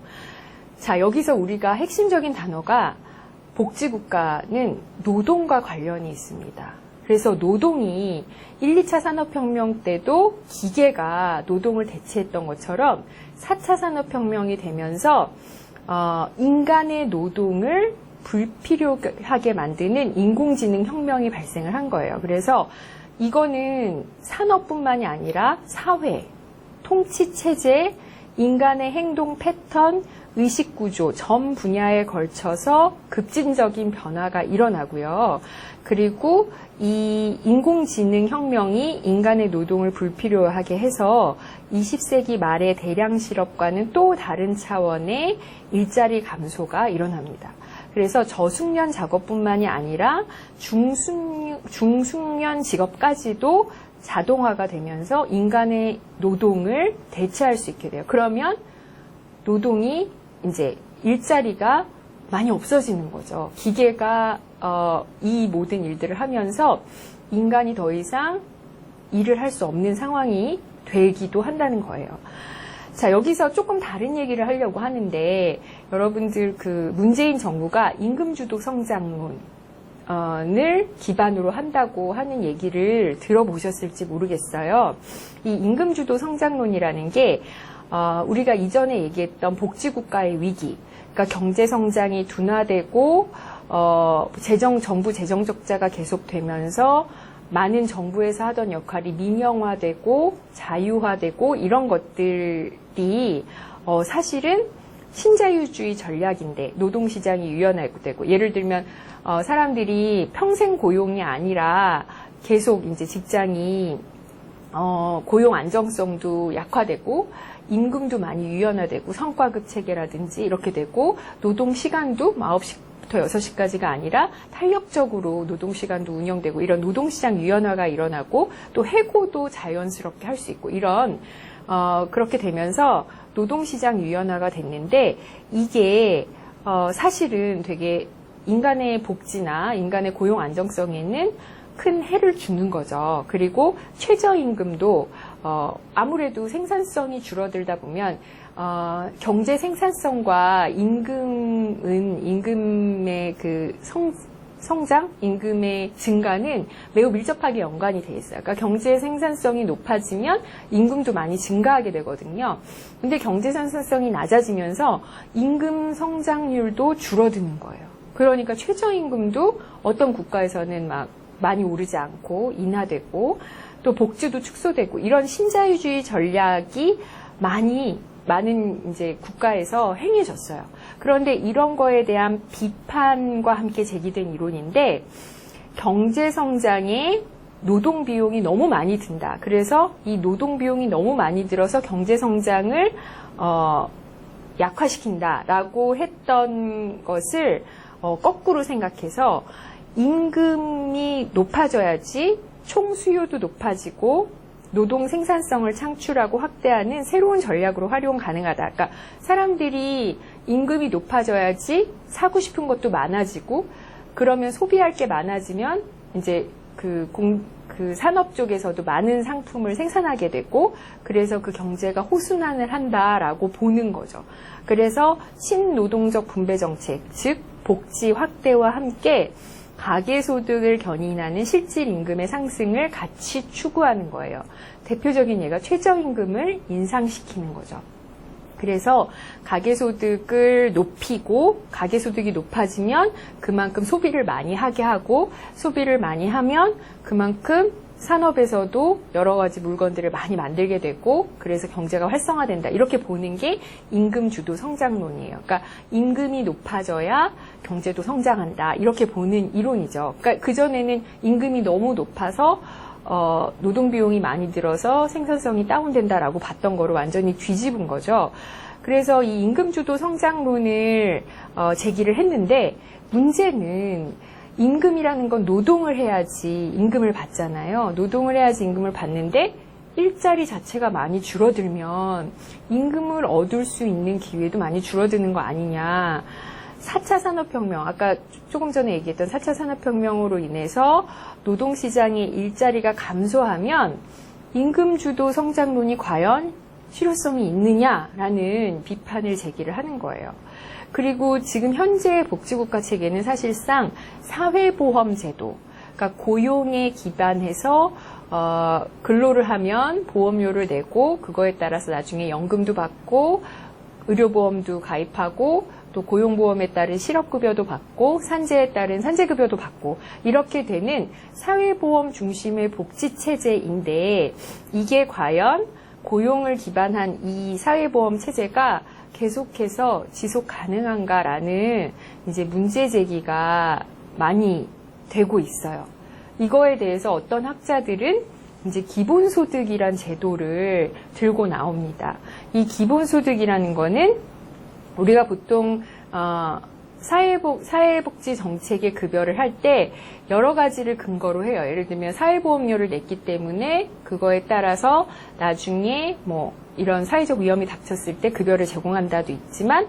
자, 여기서 우리가 핵심적인 단어가 복지국가는 노동과 관련이 있습니다. 그래서 노동이 1, 2차 산업혁명 때도 기계가 노동을 대체했던 것처럼 4차 산업혁명이 되면서 인간의 노동을 불필요하게 만드는 인공지능 혁명이 발생을 한 거예요. 그래서 이거는 산업뿐만이 아니라 사회, 통치체제, 인간의 행동 패턴, 의식구조 전 분야에 걸쳐서 급진적인 변화가 일어나고요. 그리고 이 인공지능 혁명이 인간의 노동을 불필요하게 해서 20세기 말의 대량 실업과는 또 다른 차원의 일자리 감소가 일어납니다. 그래서 저숙련 작업뿐만이 아니라 중숙련 직업까지도 자동화가 되면서 인간의 노동을 대체할 수 있게 돼요. 그러면 노동이 이제 일자리가 많이 없어지는 거죠. 기계가 이 모든 일들을 하면서 인간이 더 이상 일을 할 수 없는 상황이 되기도 한다는 거예요. 자, 여기서 조금 다른 얘기를 하려고 하는데 여러분들 그 문재인 정부가 임금주도 성장론을 기반으로 한다고 하는 얘기를 들어보셨을지 모르겠어요. 이 임금주도 성장론이라는 게 우리가 이전에 얘기했던 복지국가의 위기, 그러니까 경제성장이 둔화되고 정부 재정 적자가 계속되면서 많은 정부에서 하던 역할이 민영화되고 자유화되고 이런 것들이 사실은 신자유주의 전략인데 노동시장이 유연화되고 예를 들면 사람들이 평생 고용이 아니라 계속 이제 직장이 고용 안정성도 약화되고 임금도 많이 유연화되고 성과급 체계라든지 이렇게 되고 노동 시간도 9시부터 6시까지가 아니라 탄력적으로 노동 시간도 운영되고 이런 노동시장 유연화가 일어나고 또 해고도 자연스럽게 할 수 있고 이런 그렇게 되면서 노동시장 유연화가 됐는데 이게 사실은 되게 인간의 복지나 인간의 고용 안정성에는 큰 해를 주는 거죠. 그리고 최저임금도 아무래도 생산성이 줄어들다 보면 경제 생산성과 임금의 그 성장, 임금의 증가는 매우 밀접하게 연관이 돼 있어요. 그러니까 경제 생산성이 높아지면 임금도 많이 증가하게 되거든요. 근데 경제 생산성이 낮아지면서 임금 성장률도 줄어드는 거예요. 그러니까 최저임금도 어떤 국가에서는 막 많이 오르지 않고 인하되고 또 복지도 축소되고 이런 신자유주의 전략이 많은 이제 국가에서 행해졌어요. 그런데 이런 거에 대한 비판과 함께 제기된 이론인데 경제 성장에 노동 비용이 너무 많이 든다. 그래서 이 노동 비용이 너무 많이 들어서 경제 성장을 약화시킨다라고 했던 것을 거꾸로 생각해서 임금이 높아져야지 총 수요도 높아지고 노동 생산성을 창출하고 확대하는 새로운 전략으로 활용 가능하다. 그러니까 사람들이 임금이 높아져야지 사고 싶은 것도 많아지고 그러면 소비할 게 많아지면 이제 그 산업 쪽에서도 많은 상품을 생산하게 되고 그래서 그 경제가 호순환을 한다라고 보는 거죠. 그래서 신노동적 분배 정책, 즉 복지 확대와 함께 가계소득을 견인하는 실질 임금의 상승을 같이 추구하는 거예요. 대표적인 예가 최저임금을 인상시키는 거죠. 그래서 가계소득을 높이고 가계소득이 높아지면 그만큼 소비를 많이 하게 하고 소비를 많이 하면 그만큼 산업에서도 여러 가지 물건들을 많이 만들게 되고 그래서 경제가 활성화된다. 이렇게 보는 게 임금주도 성장론이에요. 그러니까 임금이 높아져야 경제도 성장한다. 이렇게 보는 이론이죠. 그러니까 그전에는 임금이 너무 높아서 노동 비용이 많이 들어서 생산성이 다운된다라고 봤던 거로 완전히 뒤집은 거죠. 그래서 이 임금주도 성장론을 제기를 했는데 문제는 임금이라는 건 노동을 해야지 임금을 받잖아요. 노동을 해야지 임금을 받는데 일자리 자체가 많이 줄어들면 임금을 얻을 수 있는 기회도 많이 줄어드는 거 아니냐. 4차 산업혁명, 아까 조금 전에 얘기했던 4차 산업혁명으로 인해서 노동시장의 일자리가 감소하면 임금주도 성장론이 과연 실효성이 있느냐라는 비판을 제기를 하는 거예요. 그리고 지금 현재 복지국가 체계는 사실상 사회보험제도, 그러니까 고용에 기반해서 근로를 하면 보험료를 내고 그거에 따라서 나중에 연금도 받고 의료보험도 가입하고 또 고용보험에 따른 실업급여도 받고 산재에 따른 산재급여도 받고 이렇게 되는 사회보험 중심의 복지체제인데 이게 과연 고용을 기반한 이 사회보험 체제가 계속해서 지속 가능한가라는 이제 문제 제기가 많이 되고 있어요. 이거에 대해서 어떤 학자들은 이제 기본소득이란 제도를 들고 나옵니다. 이 기본소득이라는 거는 우리가 보통 사회복지 정책의 급여를 할 때 여러 가지를 근거로 해요. 예를 들면 사회보험료를 냈기 때문에 그거에 따라서 나중에 뭐 이런 사회적 위험이 닥쳤을 때 급여를 제공한다도 있지만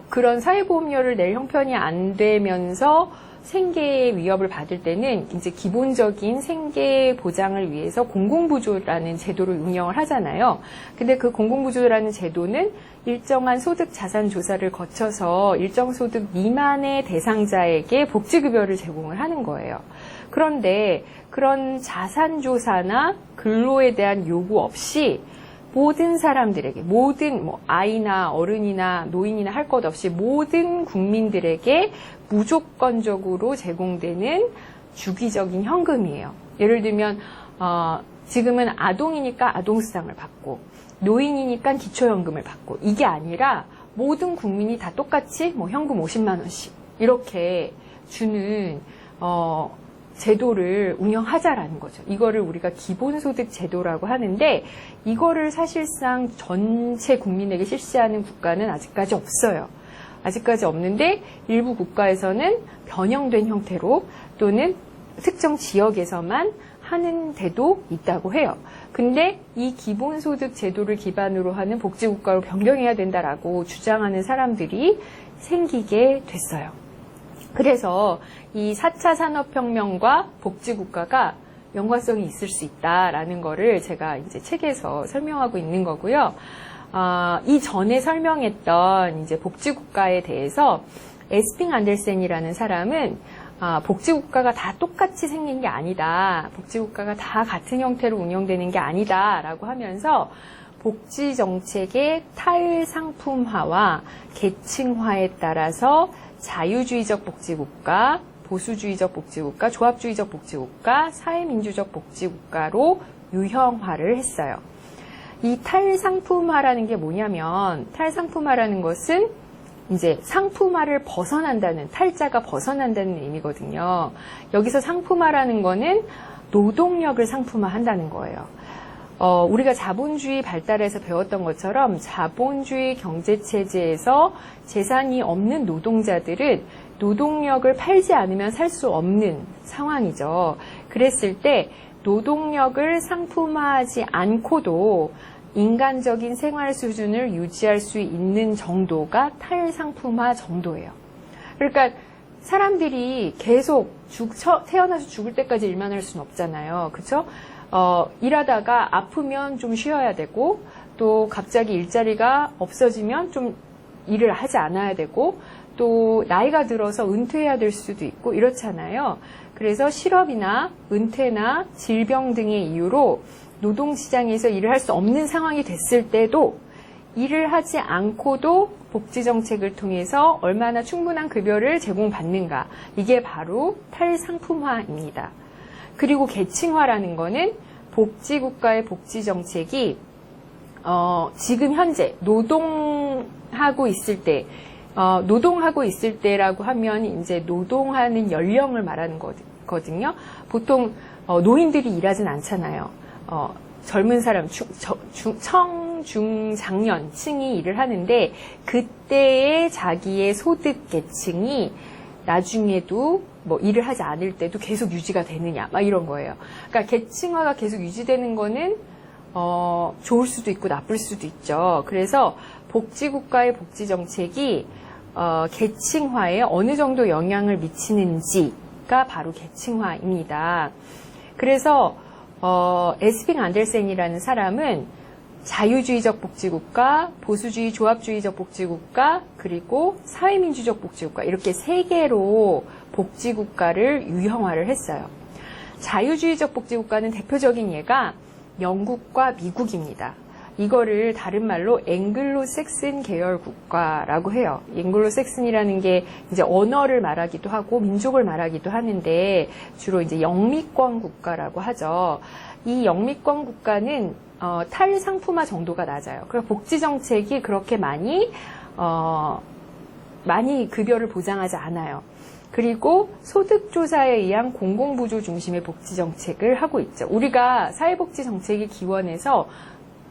그런 사회보험료를 낼 형편이 안 되면서 생계의 위협을 받을 때는 이제 기본적인 생계 보장을 위해서 공공부조라는 제도를 운영을 하잖아요. 근데 그 공공부조라는 제도는 일정한 소득 자산 조사를 거쳐서 일정 소득 미만의 대상자에게 복지급여를 제공을 하는 거예요. 그런데 그런 자산 조사나 근로에 대한 요구 없이 모든 사람들에게, 모든 아이나 어른이나 노인이나 할 것 없이 모든 국민들에게 무조건적으로 제공되는 주기적인 현금이에요. 예를 들면 지금은 아동이니까 아동수당을 받고 노인이니까 기초연금을 받고 이게 아니라 모든 국민이 다 똑같이 현금 50만 원씩 이렇게 주는 제도를 운영하자라는 거죠. 이거를 우리가 기본소득 제도라고 하는데 이거를 사실상 전체 국민에게 실시하는 국가는 아직까지 없어요. 아직까지 없는데 일부 국가에서는 변형된 형태로 또는 특정 지역에서만 하는 데도 있다고 해요. 근데 이 기본소득 제도를 기반으로 하는 복지국가로 변경해야 된다라고 주장하는 사람들이 생기게 됐어요. 그래서 이 4차 산업혁명과 복지국가가 연관성이 있을 수 있다라는 거를 제가 이제 책에서 설명하고 있는 거고요. 이 전에 설명했던 이제 복지국가에 대해서 에스핑 안델센이라는 사람은 복지국가가 다 똑같이 생긴 게 아니다. 복지국가가 다 같은 형태로 운영되는 게 아니다라고 하면서 복지정책의 탈상품화와 계층화에 따라서 자유주의적 복지국가, 보수주의적 복지국가, 조합주의적 복지국가, 사회민주적 복지국가로 유형화를 했어요. 이 탈상품화라는 게 뭐냐면 탈상품화라는 것은 이제 상품화를 벗어난다는, 탈자가 벗어난다는 의미거든요. 여기서 상품화라는 거는 노동력을 상품화한다는 거예요. 우리가 자본주의 발달에서 배웠던 것처럼 자본주의 경제체제에서 재산이 없는 노동자들은 노동력을 팔지 않으면 살 수 없는 상황이죠. 그랬을 때 노동력을 상품화하지 않고도 인간적인 생활 수준을 유지할 수 있는 정도가 탈상품화 정도예요. 그러니까 사람들이 계속 태어나서 죽을 때까지 일만 할 수는 없잖아요. 그렇죠? 일하다가 아프면 좀 쉬어야 되고 또 갑자기 일자리가 없어지면 좀 일을 하지 않아야 되고 또 나이가 들어서 은퇴해야 될 수도 있고 이렇잖아요. 그래서 실업이나 은퇴나 질병 등의 이유로 노동시장에서 일을 할 수 없는 상황이 됐을 때도 일을 하지 않고도 복지정책을 통해서 얼마나 충분한 급여를 제공받는가. 이게 바로 탈상품화입니다. 그리고 계층화라는 거는 복지국가의 복지정책이 지금 현재 노동하고 있을 때라고 하면 이제 노동하는 연령을 말하는 거거든요. 보통 노인들이 일하진 않잖아요. 젊은 사람, 청중장년층이 일을 하는데 그때의 자기의 소득 계층이 나중에도 일을 하지 않을 때도 계속 유지가 되느냐, 이런 거예요. 그러니까 계층화가 계속 유지되는 거는 좋을 수도 있고 나쁠 수도 있죠. 그래서 복지국가의 복지정책이 계층화에 어느 정도 영향을 미치는지가 바로 계층화입니다. 그래서 에스핑 안델센이라는 사람은 자유주의적 복지국가, 보수주의 조합주의적 복지국가, 그리고 사회민주적 복지국가 이렇게 세 개로 복지국가를 유형화를 했어요. 자유주의적 복지국가는 대표적인 예가 영국과 미국입니다. 이거를 다른 말로 앵글로색슨 계열 국가라고 해요. 앵글로색슨이라는 게 이제 언어를 말하기도 하고 민족을 말하기도 하는데 주로 이제 영미권 국가라고 하죠. 이 영미권 국가는 탈상품화 정도가 낮아요. 그래서 복지 정책이 그렇게 많이 급여를 보장하지 않아요. 그리고 소득조사에 의한 공공부조 중심의 복지 정책을 하고 있죠. 우리가 사회복지 정책이 기원해서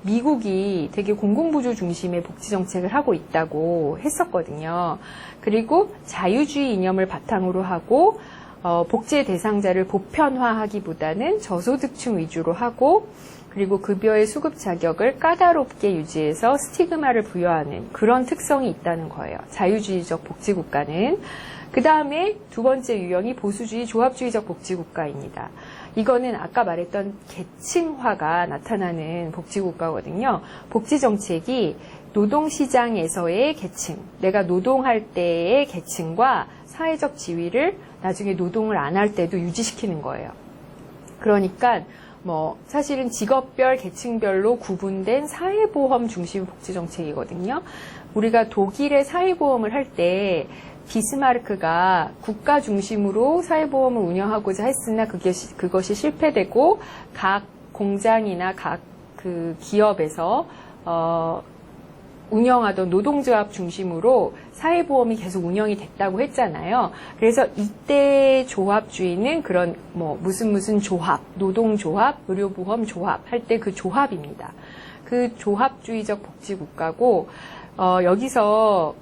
미국이 되게 공공부조 중심의 복지 정책을 하고 있다고 했었거든요. 그리고 자유주의 이념을 바탕으로 하고 복지의 대상자를 보편화하기보다는 저소득층 위주로 하고 그리고 급여의 수급 자격을 까다롭게 유지해서 스티그마를 부여하는 그런 특성이 있다는 거예요. 자유주의적 복지국가는. 그 다음에 두 번째 유형이 보수주의 조합주의적 복지국가입니다. 이거는 아까 말했던 계층화가 나타나는 복지국가거든요. 복지정책이 노동시장에서의 계층, 내가 노동할 때의 계층과 사회적 지위를 나중에 노동을 안 할 때도 유지시키는 거예요. 그러니까 사실은 직업별, 계층별로 구분된 사회보험 중심 복지정책이거든요. 우리가 독일의 사회보험을 할 때 비스마르크가 국가 중심으로 사회보험을 운영하고자 했으나 그것이 실패되고 각 공장이나 각 그 기업에서 운영하던 노동조합 중심으로 사회보험이 계속 운영이 됐다고 했잖아요. 그래서 이때 조합주의는 그런 무슨 조합, 노동조합, 의료보험 조합 할 때 그 조합입니다. 그 조합주의적 복지국가고 여기서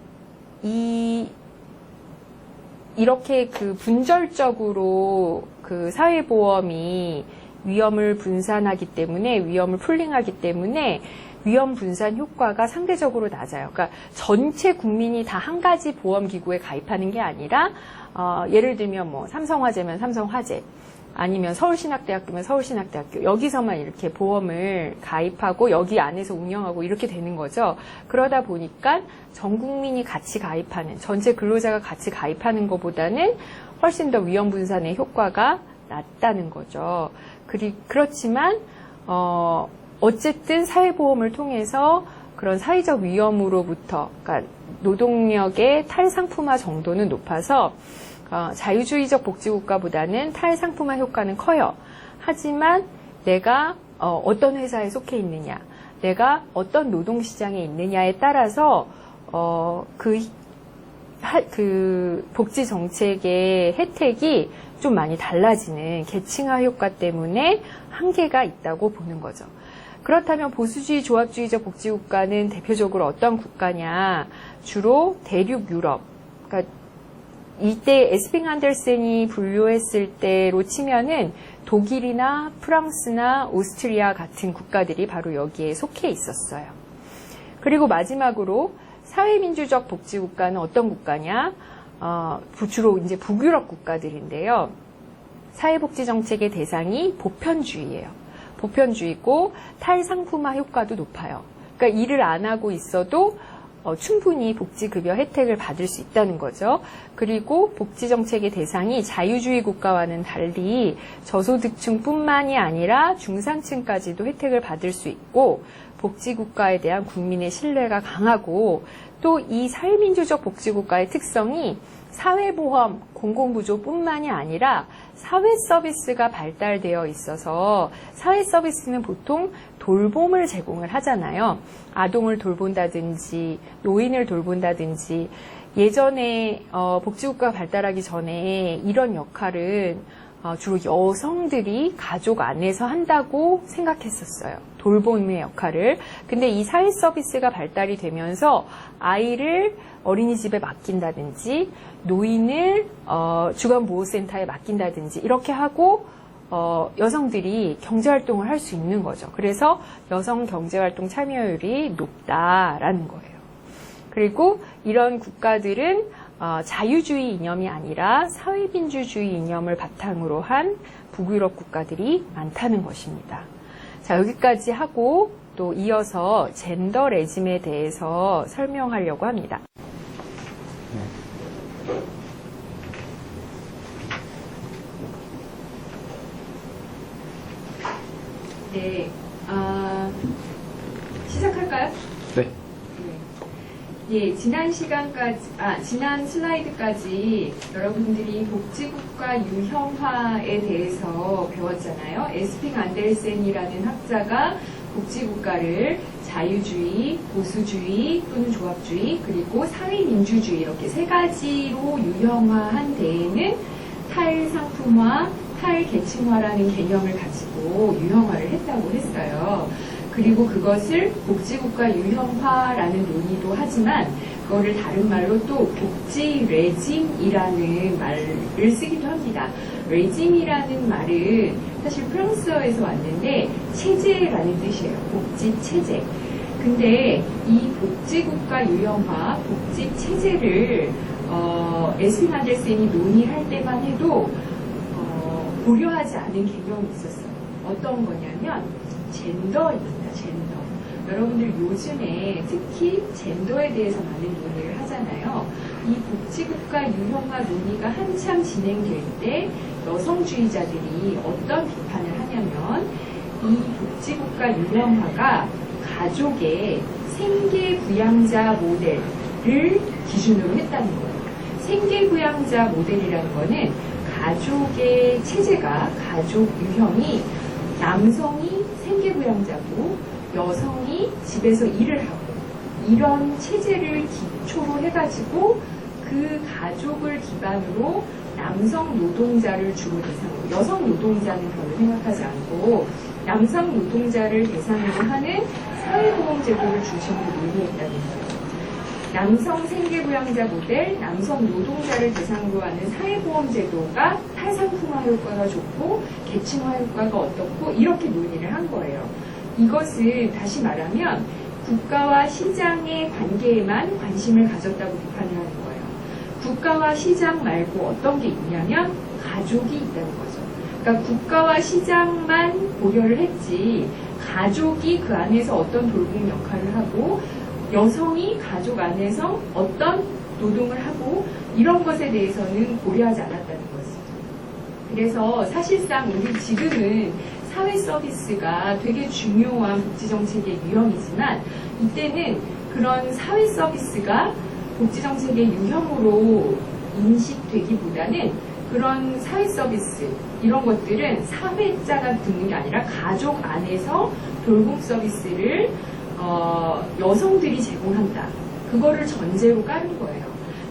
이렇게 그 분절적으로 그 사회보험이 위험을 분산하기 때문에 위험을 풀링하기 때문에 위험 분산 효과가 상대적으로 낮아요. 그러니까 전체 국민이 다 한 가지 보험기구에 가입하는 게 아니라 예를 들면 삼성화재면 삼성화재 아니면 서울신학대학교면 서울신학대학교 여기서만 이렇게 보험을 가입하고 여기 안에서 운영하고 이렇게 되는 거죠. 그러다 보니까 전 국민이 같이 가입하는 전체 근로자가 같이 가입하는 것보다는 훨씬 더 위험 분산의 효과가 낮다는 거죠. 그렇지만 어쨌든 사회보험을 통해서 그런 사회적 위험으로부터 그러니까 노동력의 탈상품화 정도는 높아서 자유주의적 복지국가보다는 탈상품화 효과는 커요. 하지만 내가 어떤 회사에 속해 있느냐, 내가 어떤 노동시장에 있느냐에 따라서 그 복지 정책의 혜택이 좀 많이 달라지는 계층화 효과 때문에 한계가 있다고 보는 거죠. 그렇다면 보수주의 조합주의적 복지국가는 대표적으로 어떤 국가냐? 주로 대륙 유럽. 그러니까 이때 에스핑 안델센이 분류했을 때로 치면은 독일이나 프랑스나 오스트리아 같은 국가들이 바로 여기에 속해 있었어요. 그리고 마지막으로 사회민주적 복지국가는 어떤 국가냐? 주로 이제 북유럽 국가들인데요. 사회복지 정책의 대상이 보편주의예요. 보편주의고 탈상품화 효과도 높아요. 그러니까 일을 안 하고 있어도 충분히 복지급여 혜택을 받을 수 있다는 거죠. 그리고 복지정책의 대상이 자유주의 국가와는 달리 저소득층뿐만이 아니라 중산층까지도 혜택을 받을 수 있고 복지국가에 대한 국민의 신뢰가 강하고 또 이 사회민주적 복지국가의 특성이 사회보험, 공공부조뿐만이 아니라 사회서비스가 발달되어 있어서 사회서비스는 보통 돌봄을 제공을 하잖아요. 아동을 돌본다든지 노인을 돌본다든지 예전에 복지국가가 발달하기 전에 이런 역할은 주로 여성들이 가족 안에서 한다고 생각했었어요. 돌봄의 역할을. 근데 이 사회 서비스가 발달이 되면서 아이를 어린이집에 맡긴다든지 노인을 주간보호센터에 맡긴다든지 이렇게 하고 여성들이 경제활동을 할 수 있는 거죠. 그래서 여성 경제활동 참여율이 높다라는 거예요. 그리고 이런 국가들은 자유주의 이념이 아니라 사회민주주의 이념을 바탕으로 한 북유럽 국가들이 많다는 것입니다. 자, 여기까지 하고 또 이어서 젠더 레짐에 대해서 설명하려고 합니다. 네, 시작할까요? 네. 예, 지난 슬라이드까지 여러분들이 복지국가 유형화에 대해서 배웠잖아요. 에스핑 안델센이라는 학자가 복지국가를 자유주의, 보수주의 또는 조합주의, 그리고 사회민주주의 이렇게 세 가지로 유형화한 데에는 탈상품화, 탈계층화라는 개념을 가지고 유형화를 했다고 했어요. 그리고 그것을 복지국가 유형화라는 논의도 하지만 그거를 다른 말로 또 복지 레짐이라는 말을 쓰기도 합니다. 레짐이라는 말은 사실 프랑스어에서 왔는데 체제라는 뜻이에요. 복지 체제. 근데 이 복지국가 유형화, 복지 체제를 에스핑 안델센이 논의할 때만 해도 고려하지 않은 개념이 있었어요. 어떤 거냐면 젠더입니다. 젠더. 여러분들 요즘에 특히 젠더에 대해서 많은 논의를 하잖아요. 이 복지국가 유형화 논의가 한참 진행될 때 여성주의자들이 어떤 비판을 하냐면 이 복지국가 유형화가 가족의 생계부양자 모델을 기준으로 했다는 거예요. 생계부양자 모델이라는 거는 가족의 체제가, 가족 유형이 남성이 생계부양자고 여성이 집에서 일을 하고 이런 체제를 기초로 해가지고 그 가족을 기반으로 남성 노동자를 주로 대상으로, 여성 노동자는 별로 생각하지 않고 남성 노동자를 대상으로 하는 사회보험제도를 중심으로 논의했다는 거예요. 남성 생계부양자 모델, 남성 노동자를 대상으로 하는 사회보험제도가 탈상품화 효과가 좋고 계층화 효과가 어떻고 이렇게 논의를 한 거예요. 이것은 다시 말하면 국가와 시장의 관계에만 관심을 가졌다고 비판을 하는 거예요. 국가와 시장 말고 어떤 게 있냐면 가족이 있다는 거죠. 그러니까 국가와 시장만 고려를 했지 가족이 그 안에서 어떤 돌봄 역할을 하고 여성이 가족 안에서 어떤 노동을 하고 이런 것에 대해서는 고려하지 않았다는 것이죠. 그래서 사실상 우리 지금은 사회 서비스가 되게 중요한 복지정책의 유형이지만 이때는 그런 사회 서비스가 복지정책의 유형으로 인식되기보다는 그런 사회 서비스 이런 것들은 사회자가 듣는 게 아니라 가족 안에서 돌봄 서비스를 여성들이 제공한다. 그거를 전제로 깔은 거예요.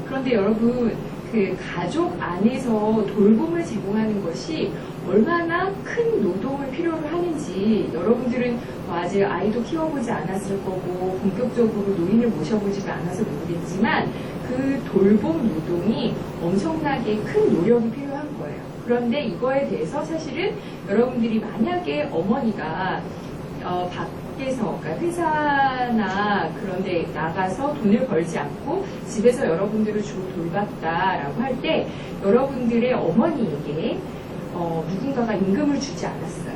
그런데 여러분, 그 가족 안에서 돌봄을 제공하는 것이 얼마나 큰 노동을 필요로 하는지 여러분들은 아직 아이도 키워보지 않았을 거고 본격적으로 노인을 모셔보지도 않아서 모르겠지만 그 돌봄 노동이 엄청나게 큰 노력이 필요한 거예요. 그런데 이거에 대해서 사실은 여러분들이 만약에 어머니가 밖에서, 그러니까 회사나 그런 데 나가서 돈을 벌지 않고 집에서 여러분들을 주로 돌봤다라고 할 때 여러분들의 어머니에게 누군가가 임금을 주지 않았어요.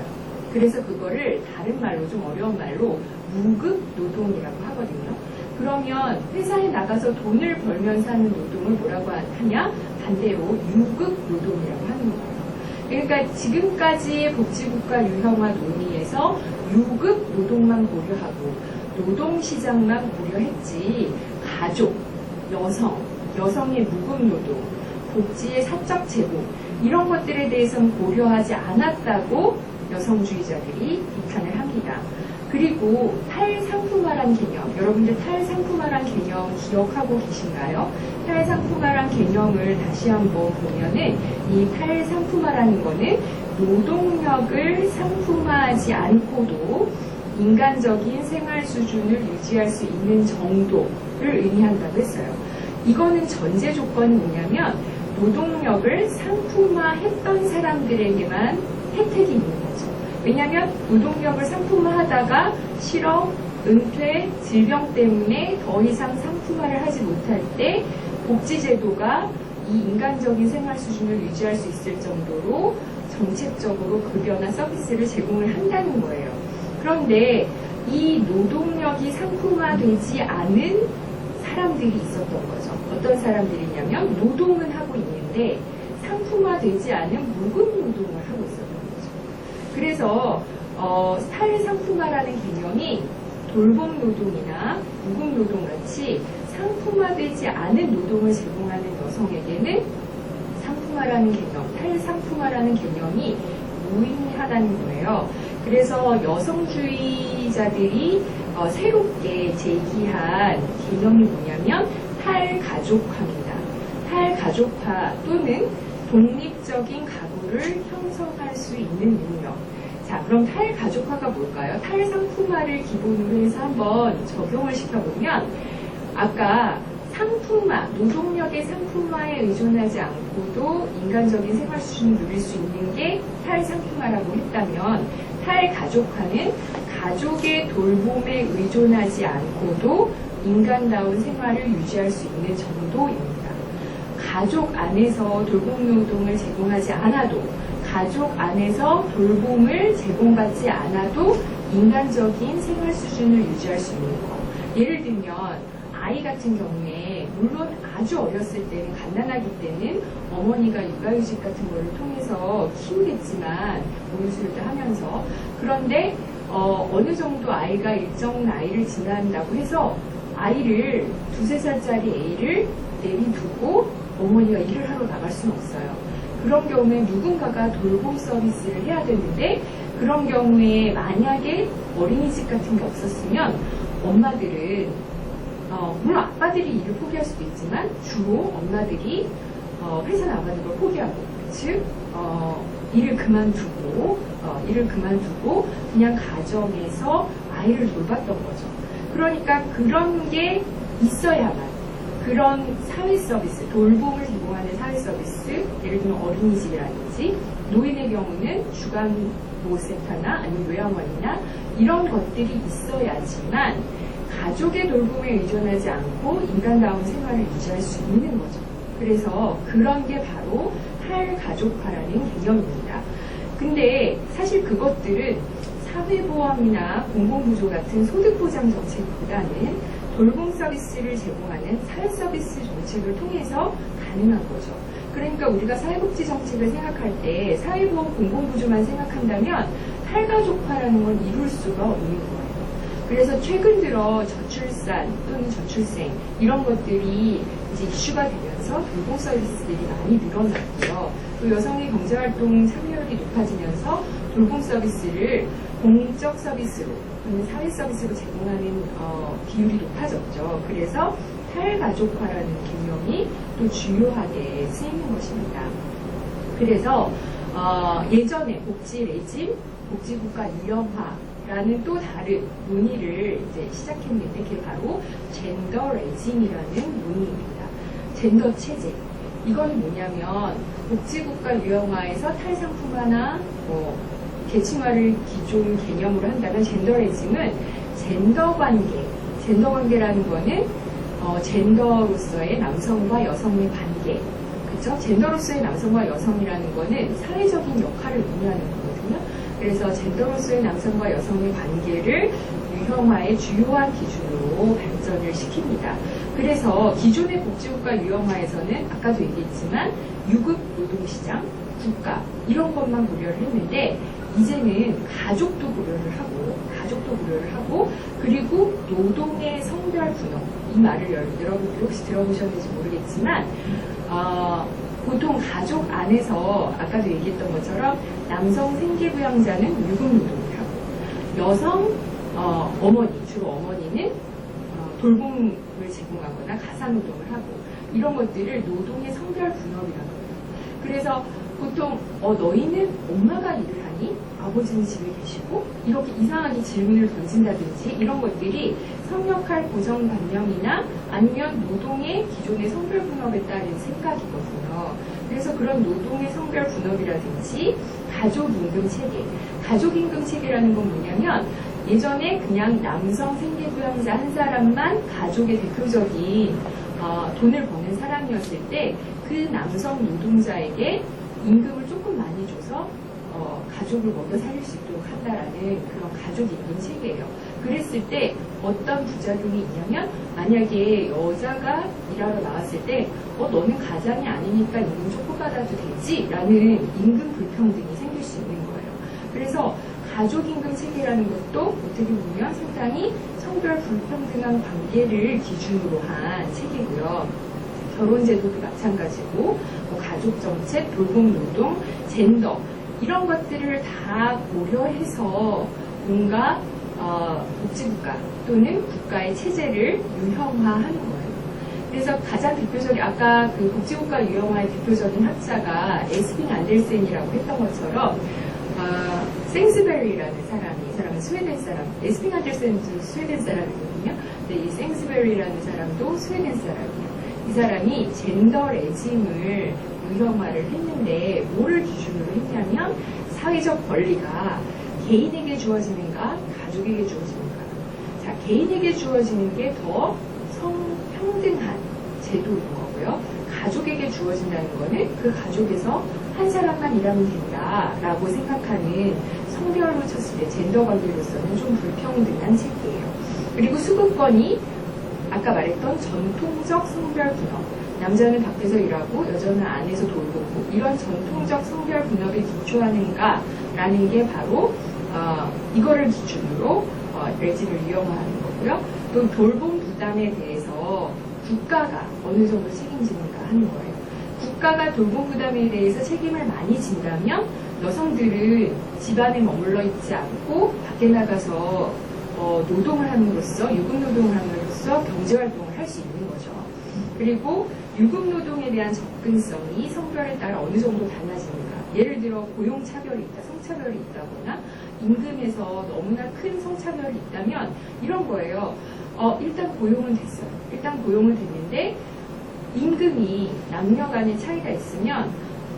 그래서 그거를 다른 말로, 좀 어려운 말로 무급 노동이라고 하거든요. 그러면 회사에 나가서 돈을 벌면서 하는 노동을 뭐라고 하냐? 반대로 유급 노동이라고 하는 거예요. 그러니까 지금까지의 복지국가 유형화 논의에서 유급 노동만 고려하고 노동시장만 고려했지 가족, 여성의 무급 노동, 복지의 사적 제공 이런 것들에 대해서는 고려하지 않았다고 여성주의자들이 비판을 합니다. 그리고 탈상품화란 개념, 여러분들 탈상품화란 개념 기억하고 계신가요? 탈상품화란 개념을 다시 한번 보면은 이 탈상품화라는 거는 노동력을 상품화하지 않고도 인간적인 생활 수준을 유지할 수 있는 정도를 의미한다고 했어요. 이거는 전제 조건이 뭐냐면 노동력을 상품화했던 사람들에게만 혜택이 있는 거죠. 왜냐하면 노동력을 상품화하다가 실업, 은퇴, 질병 때문에 더 이상 상품화를 하지 못할 때 복지제도가 이 인간적인 생활 수준을 유지할 수 있을 정도로 정책적으로 급여나 서비스를 제공을 한다는 거예요. 그런데 이 노동력이 상품화되지 않은 사람들이 있었던 거죠. 어떤 사람들이냐면 노동은 하고 있는데 상품화되지 않은 무급 노동을 하고 있었던 거죠. 그래서 탈상품화라는 개념이 돌봄 노동이나 무급 노동 같이 상품화되지 않은 노동을 제공하는 여성에게는 상품화라는 개념, 탈상품화라는 개념이 무의미하다는 거예요. 그래서 여성주의자들이 새롭게 제기한 개념이 뭐냐면 탈가족화입니다. 탈가족화 또는 독립적인 가구를 형성할 수 있는 능력. 자, 그럼 탈가족화가 뭘까요? 탈상품화를 기본으로 해서 한번 적용을 시켜보면 아까 상품화, 노동력의 상품화에 의존하지 않고도 인간적인 생활 수준을 누릴 수 있는 게 탈상품화라고 했다면 탈가족화는 가족의 돌봄에 의존하지 않고도 인간다운 생활을 유지할 수 있는 정도입니다. 가족 안에서 돌봄 노동을 제공하지 않아도 가족 안에서 돌봄을 제공받지 않아도 인간적인 생활 수준을 유지할 수 있는 것. 예를 들면 아이 같은 경우에 물론 아주 어렸을 때는 갓난아기 때는 어머니가 육아휴직 같은 거를 통해서 키우겠지만 모유수유도 하면서 그런데 어느 정도 아이가 일정 나이를 지난다고 해서 아이를 2~3살짜리 애를 내비두고 어머니가 일을 하러 나갈 수는 없어요. 그런 경우에 누군가가 돌봄 서비스를 해야 되는데 그런 경우에 만약에 어린이집 같은 게 없었으면 엄마들은 물론 아빠들이 일을 포기할 수도 있지만 주로 엄마들이 회사 나가는 걸 포기하고 즉 일을 그만두고 그냥 가정에서 아이를 돌봤던 거죠. 그러니까 그런 게 있어야만 그런 사회 서비스, 돌봄을 제공하는 사회 서비스, 예를 들면 어린이집이라든지 노인의 경우는 주간 보호센터나 아니면 요양원이나 이런 것들이 있어야지만 가족의 돌봄에 의존하지 않고 인간다운 생활을 유지할 수 있는 거죠. 그래서 그런 게 바로 탈가족화라는 개념입니다. 근데 사실 그것들은 사회보험이나 공공구조 같은 소득보장 정책보다는 돌봄 서비스를 제공하는 사회 서비스 정책을 통해서 가능한 거죠. 그러니까 우리가 사회복지 정책을 생각할 때 사회보험 공공구조만 생각한다면 탈가족화라는 걸 이룰 수가 없는 거예요. 그래서 최근 들어 저출산 또는 저출생 이런 것들이 이제 이슈가 되면서 돌봄 서비스들이 많이 늘어났고요. 또 여성의 경제활동 참여율이 높아지면서 돌봄 서비스를 공적 서비스로 또는 사회 서비스로 제공하는 비율이 높아졌죠. 그래서 탈가족화라는 개념이 또 주요하게 쓰이는 것입니다. 그래서 예전에 복지 레짐, 복지국가 유형화라는 또 다른 논의를 이제 시작했는데 그게 바로 젠더 레짐이라는 논의입니다. 젠더 체제. 이건 뭐냐면 복지국가 유형화에서 탈상품화나 계층화를 기존 개념으로 한다면 젠더 레짐은 젠더 관계라는 거는 젠더로서의 남성과 여성의 관계, 그렇죠? 젠더로서의 남성과 여성이라는 거는 사회적인 역할을 의미하는 거거든요. 그래서 젠더로서의 남성과 여성의 관계를 유형화의 주요한 기준으로 발전을 시킵니다. 그래서 기존의 복지국가 유형화에서는 아까도 얘기했지만 유급 노동시장, 국가 이런 것만 고려를 했는데 이제는 가족도 고려를 하고 그리고 노동의 성별 분업 이 말을 여러분들이 혹시 들어보셨는지 모르겠지만 보통 가족 안에서 아까도 얘기했던 것처럼 남성 생계부양자는 유급 노동을 하고 여성 주로 어머니는 돌봄을 제공하거나 가사노동을 하고 이런 것들을 노동의 성별 분업이라고 해요. 그래서 보통 너희는 엄마가 일을 하니? 아버지는 집에 계시고 이렇게 이상하게 질문을 던진다든지 이런 것들이 성역할 고정관념이나 아니면 노동의 기존의 성별 분업에 따른 생각이거든요. 그래서 그런 노동의 성별 분업이라든지 가족임금 체계라는 건 뭐냐면 예전에 그냥 남성 생계부양자 한 사람만 가족의 대표적인 돈을 버는 사람이었을 때 그 남성 노동자에게 임금을 조금 많이 줘서 가족을 먹여 살릴 수 있도록 한다라는 그런 가족 임금 체계예요. 그랬을 때 어떤 부작용이 있냐면 만약에 여자가 일하러 나왔을 때 너는 가장이 아니니까 임금 조금 받아도 되지? 라는 임금 불평등이 생길 수 있는 거예요. 그래서 가족임금 체계라는 것도 어떻게 보면 상당히 성별 불평등한 관계를 기준으로 한 체계고요. 결혼제도도 마찬가지고 가족정책, 돌봄노동, 젠더 이런 것들을 다 고려해서 뭔가 복지국가 또는 국가의 체제를 유형화하는 거예요. 그래서 가장 대표적인 아까 그 복지국가 유형화의 대표적인 학자가 에스핀 안델센이라고 했던 것처럼 생스베리라는 사람이, 이 사람은 스웨덴 사람, 에스핀 안델센도 스웨덴 사람이거든요. 근데 이 생스베리라는 사람도 스웨덴 사람이에요. 이 사람이 젠더 레짐을 유형화를 했는데 뭐를 기준으로 했냐면 사회적 권리가 개인에게 주어지는가 가족에게 주어지는가. 자, 개인에게 주어지는 게 더 성평등한 제도인 거고요. 가족에게 주어진다는 거는 그 가족에서 한 사람만 일하면 된다라고 생각하는 성별로 쳤을 때 젠더 관계로서는 좀 불평등한 체계예요. 그리고 수급권이 아까 말했던 전통적 성별 분업, 남자는 밖에서 일하고 여자는 안에서 돌보고 이런 전통적 성별 분업에 기초하는가라는 게 바로 이거를 기준으로 레짐을 유형화하는 거고요. 또 돌봄 부담에 대해서 국가가 어느 정도 책임지는가 하는 거예요. 국가가 돌봄 부담에 대해서 책임을 많이 진다면 여성들은 집안에 머물러 있지 않고 밖에 나가서 노동을 함으로써 유급노동을 함으로써 경제활동을 할 수 있는 거죠. 그리고 유급노동에 대한 접근성이 성별에 따라 어느 정도 달라지는가. 예를 들어 고용차별이 있다, 성차별이 있다거나 임금에서 너무나 큰 성차별이 있다면 이런 거예요. 일단 고용은 됐어요. 일단 고용은 됐는데 임금이 남녀 간의 차이가 있으면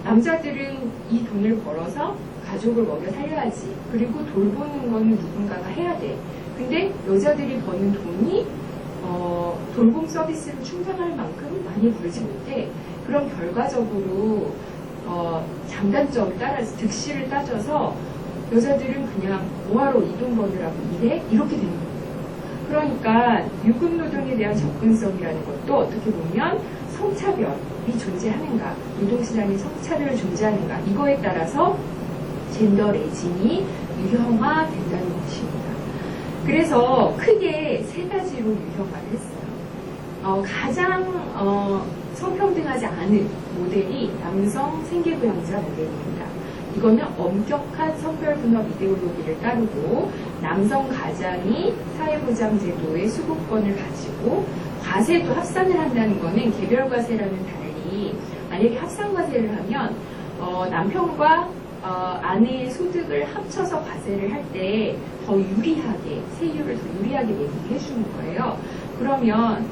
남자들은 이 돈을 벌어서 가족을 먹여 살려야지. 그리고 돌보는 거는 누군가가 해야 돼. 근데 여자들이 버는 돈이 돌봄 서비스를 충당할 만큼 많이 벌지 못해. 그럼 결과적으로 장단점을 따라서 득실을 따져서 여자들은 그냥 뭐하러 이 돈 버느라고 일해? 이렇게 되는 거예요. 그러니까 유급노동에 대한 접근성이라는 것도 어떻게 보면 성차별이 존재하는가, 노동시장에 성차별이 존재하는가 이거에 따라서 젠더 레짐이 유형화된다는 것입니다. 그래서 크게 세 가지로 유형화를 했어요. 가장 성평등하지 않은 모델이 남성 생계부양자 모델입니다. 이거는 엄격한 성별분업 이데올로기를 따르고 남성 가장이 사회보장제도의 수급권을 가지고 과세도 합산을 한다는 거는 개별과세라는 달리 만약에 합산과세를 하면 남편과 아내의 소득을 합쳐서 과세를 할 때 더 유리하게 세율을 더 유리하게 매기게 해주는 거예요. 그러면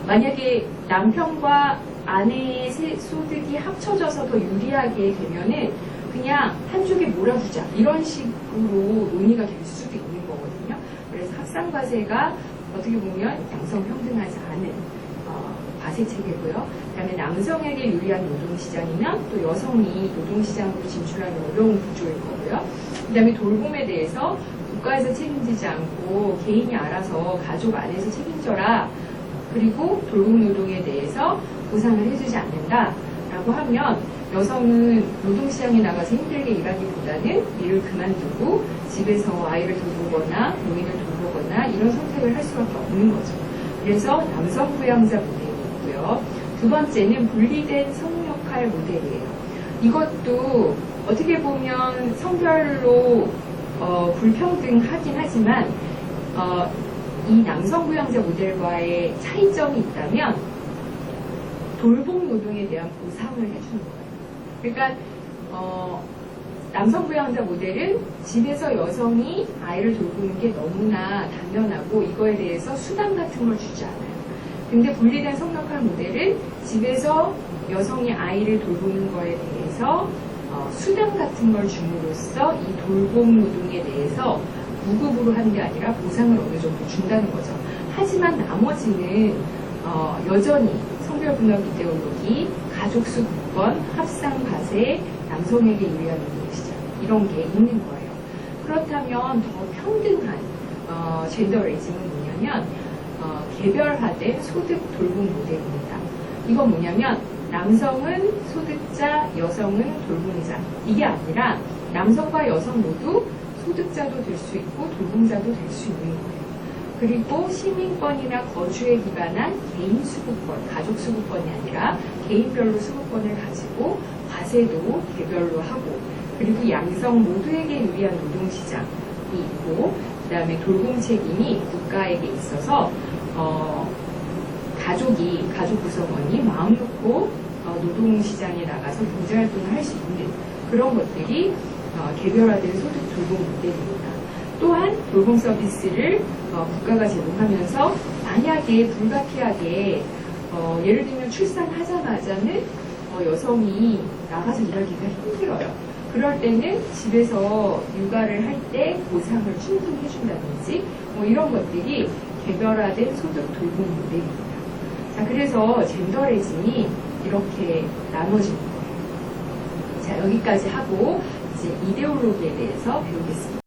만약에 남편과 아내의 소득이 합쳐져서 더 유리하게 되면은 그냥 한쪽에 몰아주자 이런 식으로 논의가 될 수도 있는 거거든요. 그래서 합산과세가 어떻게 보면 양성평등하지 않은 과세 체계고요. 그다음에 남성에게 유리한 노동시장이면 또 여성이 노동시장으로 진출하기 어려운 구조일 거고요. 그다음에 돌봄에 대해서 국가에서 책임지지 않고 개인이 알아서 가족 안에서 책임져라. 그리고 돌봄 노동에 대해서 보상을 해주지 않는다라고 하면 여성은 노동시장에 나가서 힘들게 일하기보다는 일을 그만두고 집에서 아이를 돌보거나 노인을 돌보거나 이런 선택을 할 수밖에 없는 거죠. 그래서 남성 부양자 모델이 있고요. 두 번째는 분리된 성역할 모델이에요. 이것도 어떻게 보면 성별로 불평등하긴 하지만 이 남성 부양자 모델과의 차이점이 있다면 돌봄 노동에 대한 보상을 해주는 거예요. 그러니까 남성 부양자 모델은 집에서 여성이 아이를 돌보는 게 너무나 당연하고 이거에 대해서 수당 같은 걸 주지 않아요. 근데 분리된 성역할 모델은 집에서 여성이 아이를 돌보는 거에 대해서 수당 같은 걸 줌으로써 이 돌봄 노동에 대해서 무급으로 하는 게 아니라 보상을 어느 정도 준다는 거죠. 하지만 나머지는 여전히 성별분업 이데올로기, 가족수 국권, 합상과세, 남성에게 유리한 노동시장 이런 게 있는 거예요. 더 평등한 젠더레이즘은 뭐냐면 개별화된 소득 돌봄 모델입니다. 이건 뭐냐면 남성은 소득자, 여성은 돌봄자. 이게 아니라 남성과 여성 모두 소득자도 될 수 있고 돌봄자도 될 수 있는 거예요. 그리고 시민권이나 거주에 기반한 개인 수급권, 가족 수급권이 아니라 개인별로 수급권을 가지고 과세도 개별로 하고, 그리고 양성 모두에게 유리한 노동시장이 있고, 그 다음에 돌봄 책임이 국가에게 있어서 가족 구성원이 마음 놓고 노동시장에 나가서 경제활동을 할 수 있는 그런 것들이 개별화된 소득 돌봄 모델입니다. 또한 돌봄 서비스를 국가가 제공하면서 만약에 불가피하게 예를 들면 출산하자마자는 여성이 나가서 일하기가 힘들어요. 그럴 때는 집에서 육아를 할 때 보상을 충분히 해준다든지 이런 것들이 개별화된 소득 돌봄 모델입니다. 자, 그래서 젠더레즘이 이렇게 나눠지는 거예요. 자, 여기까지 하고 이제 이데올로기에 대해서 배우겠습니다.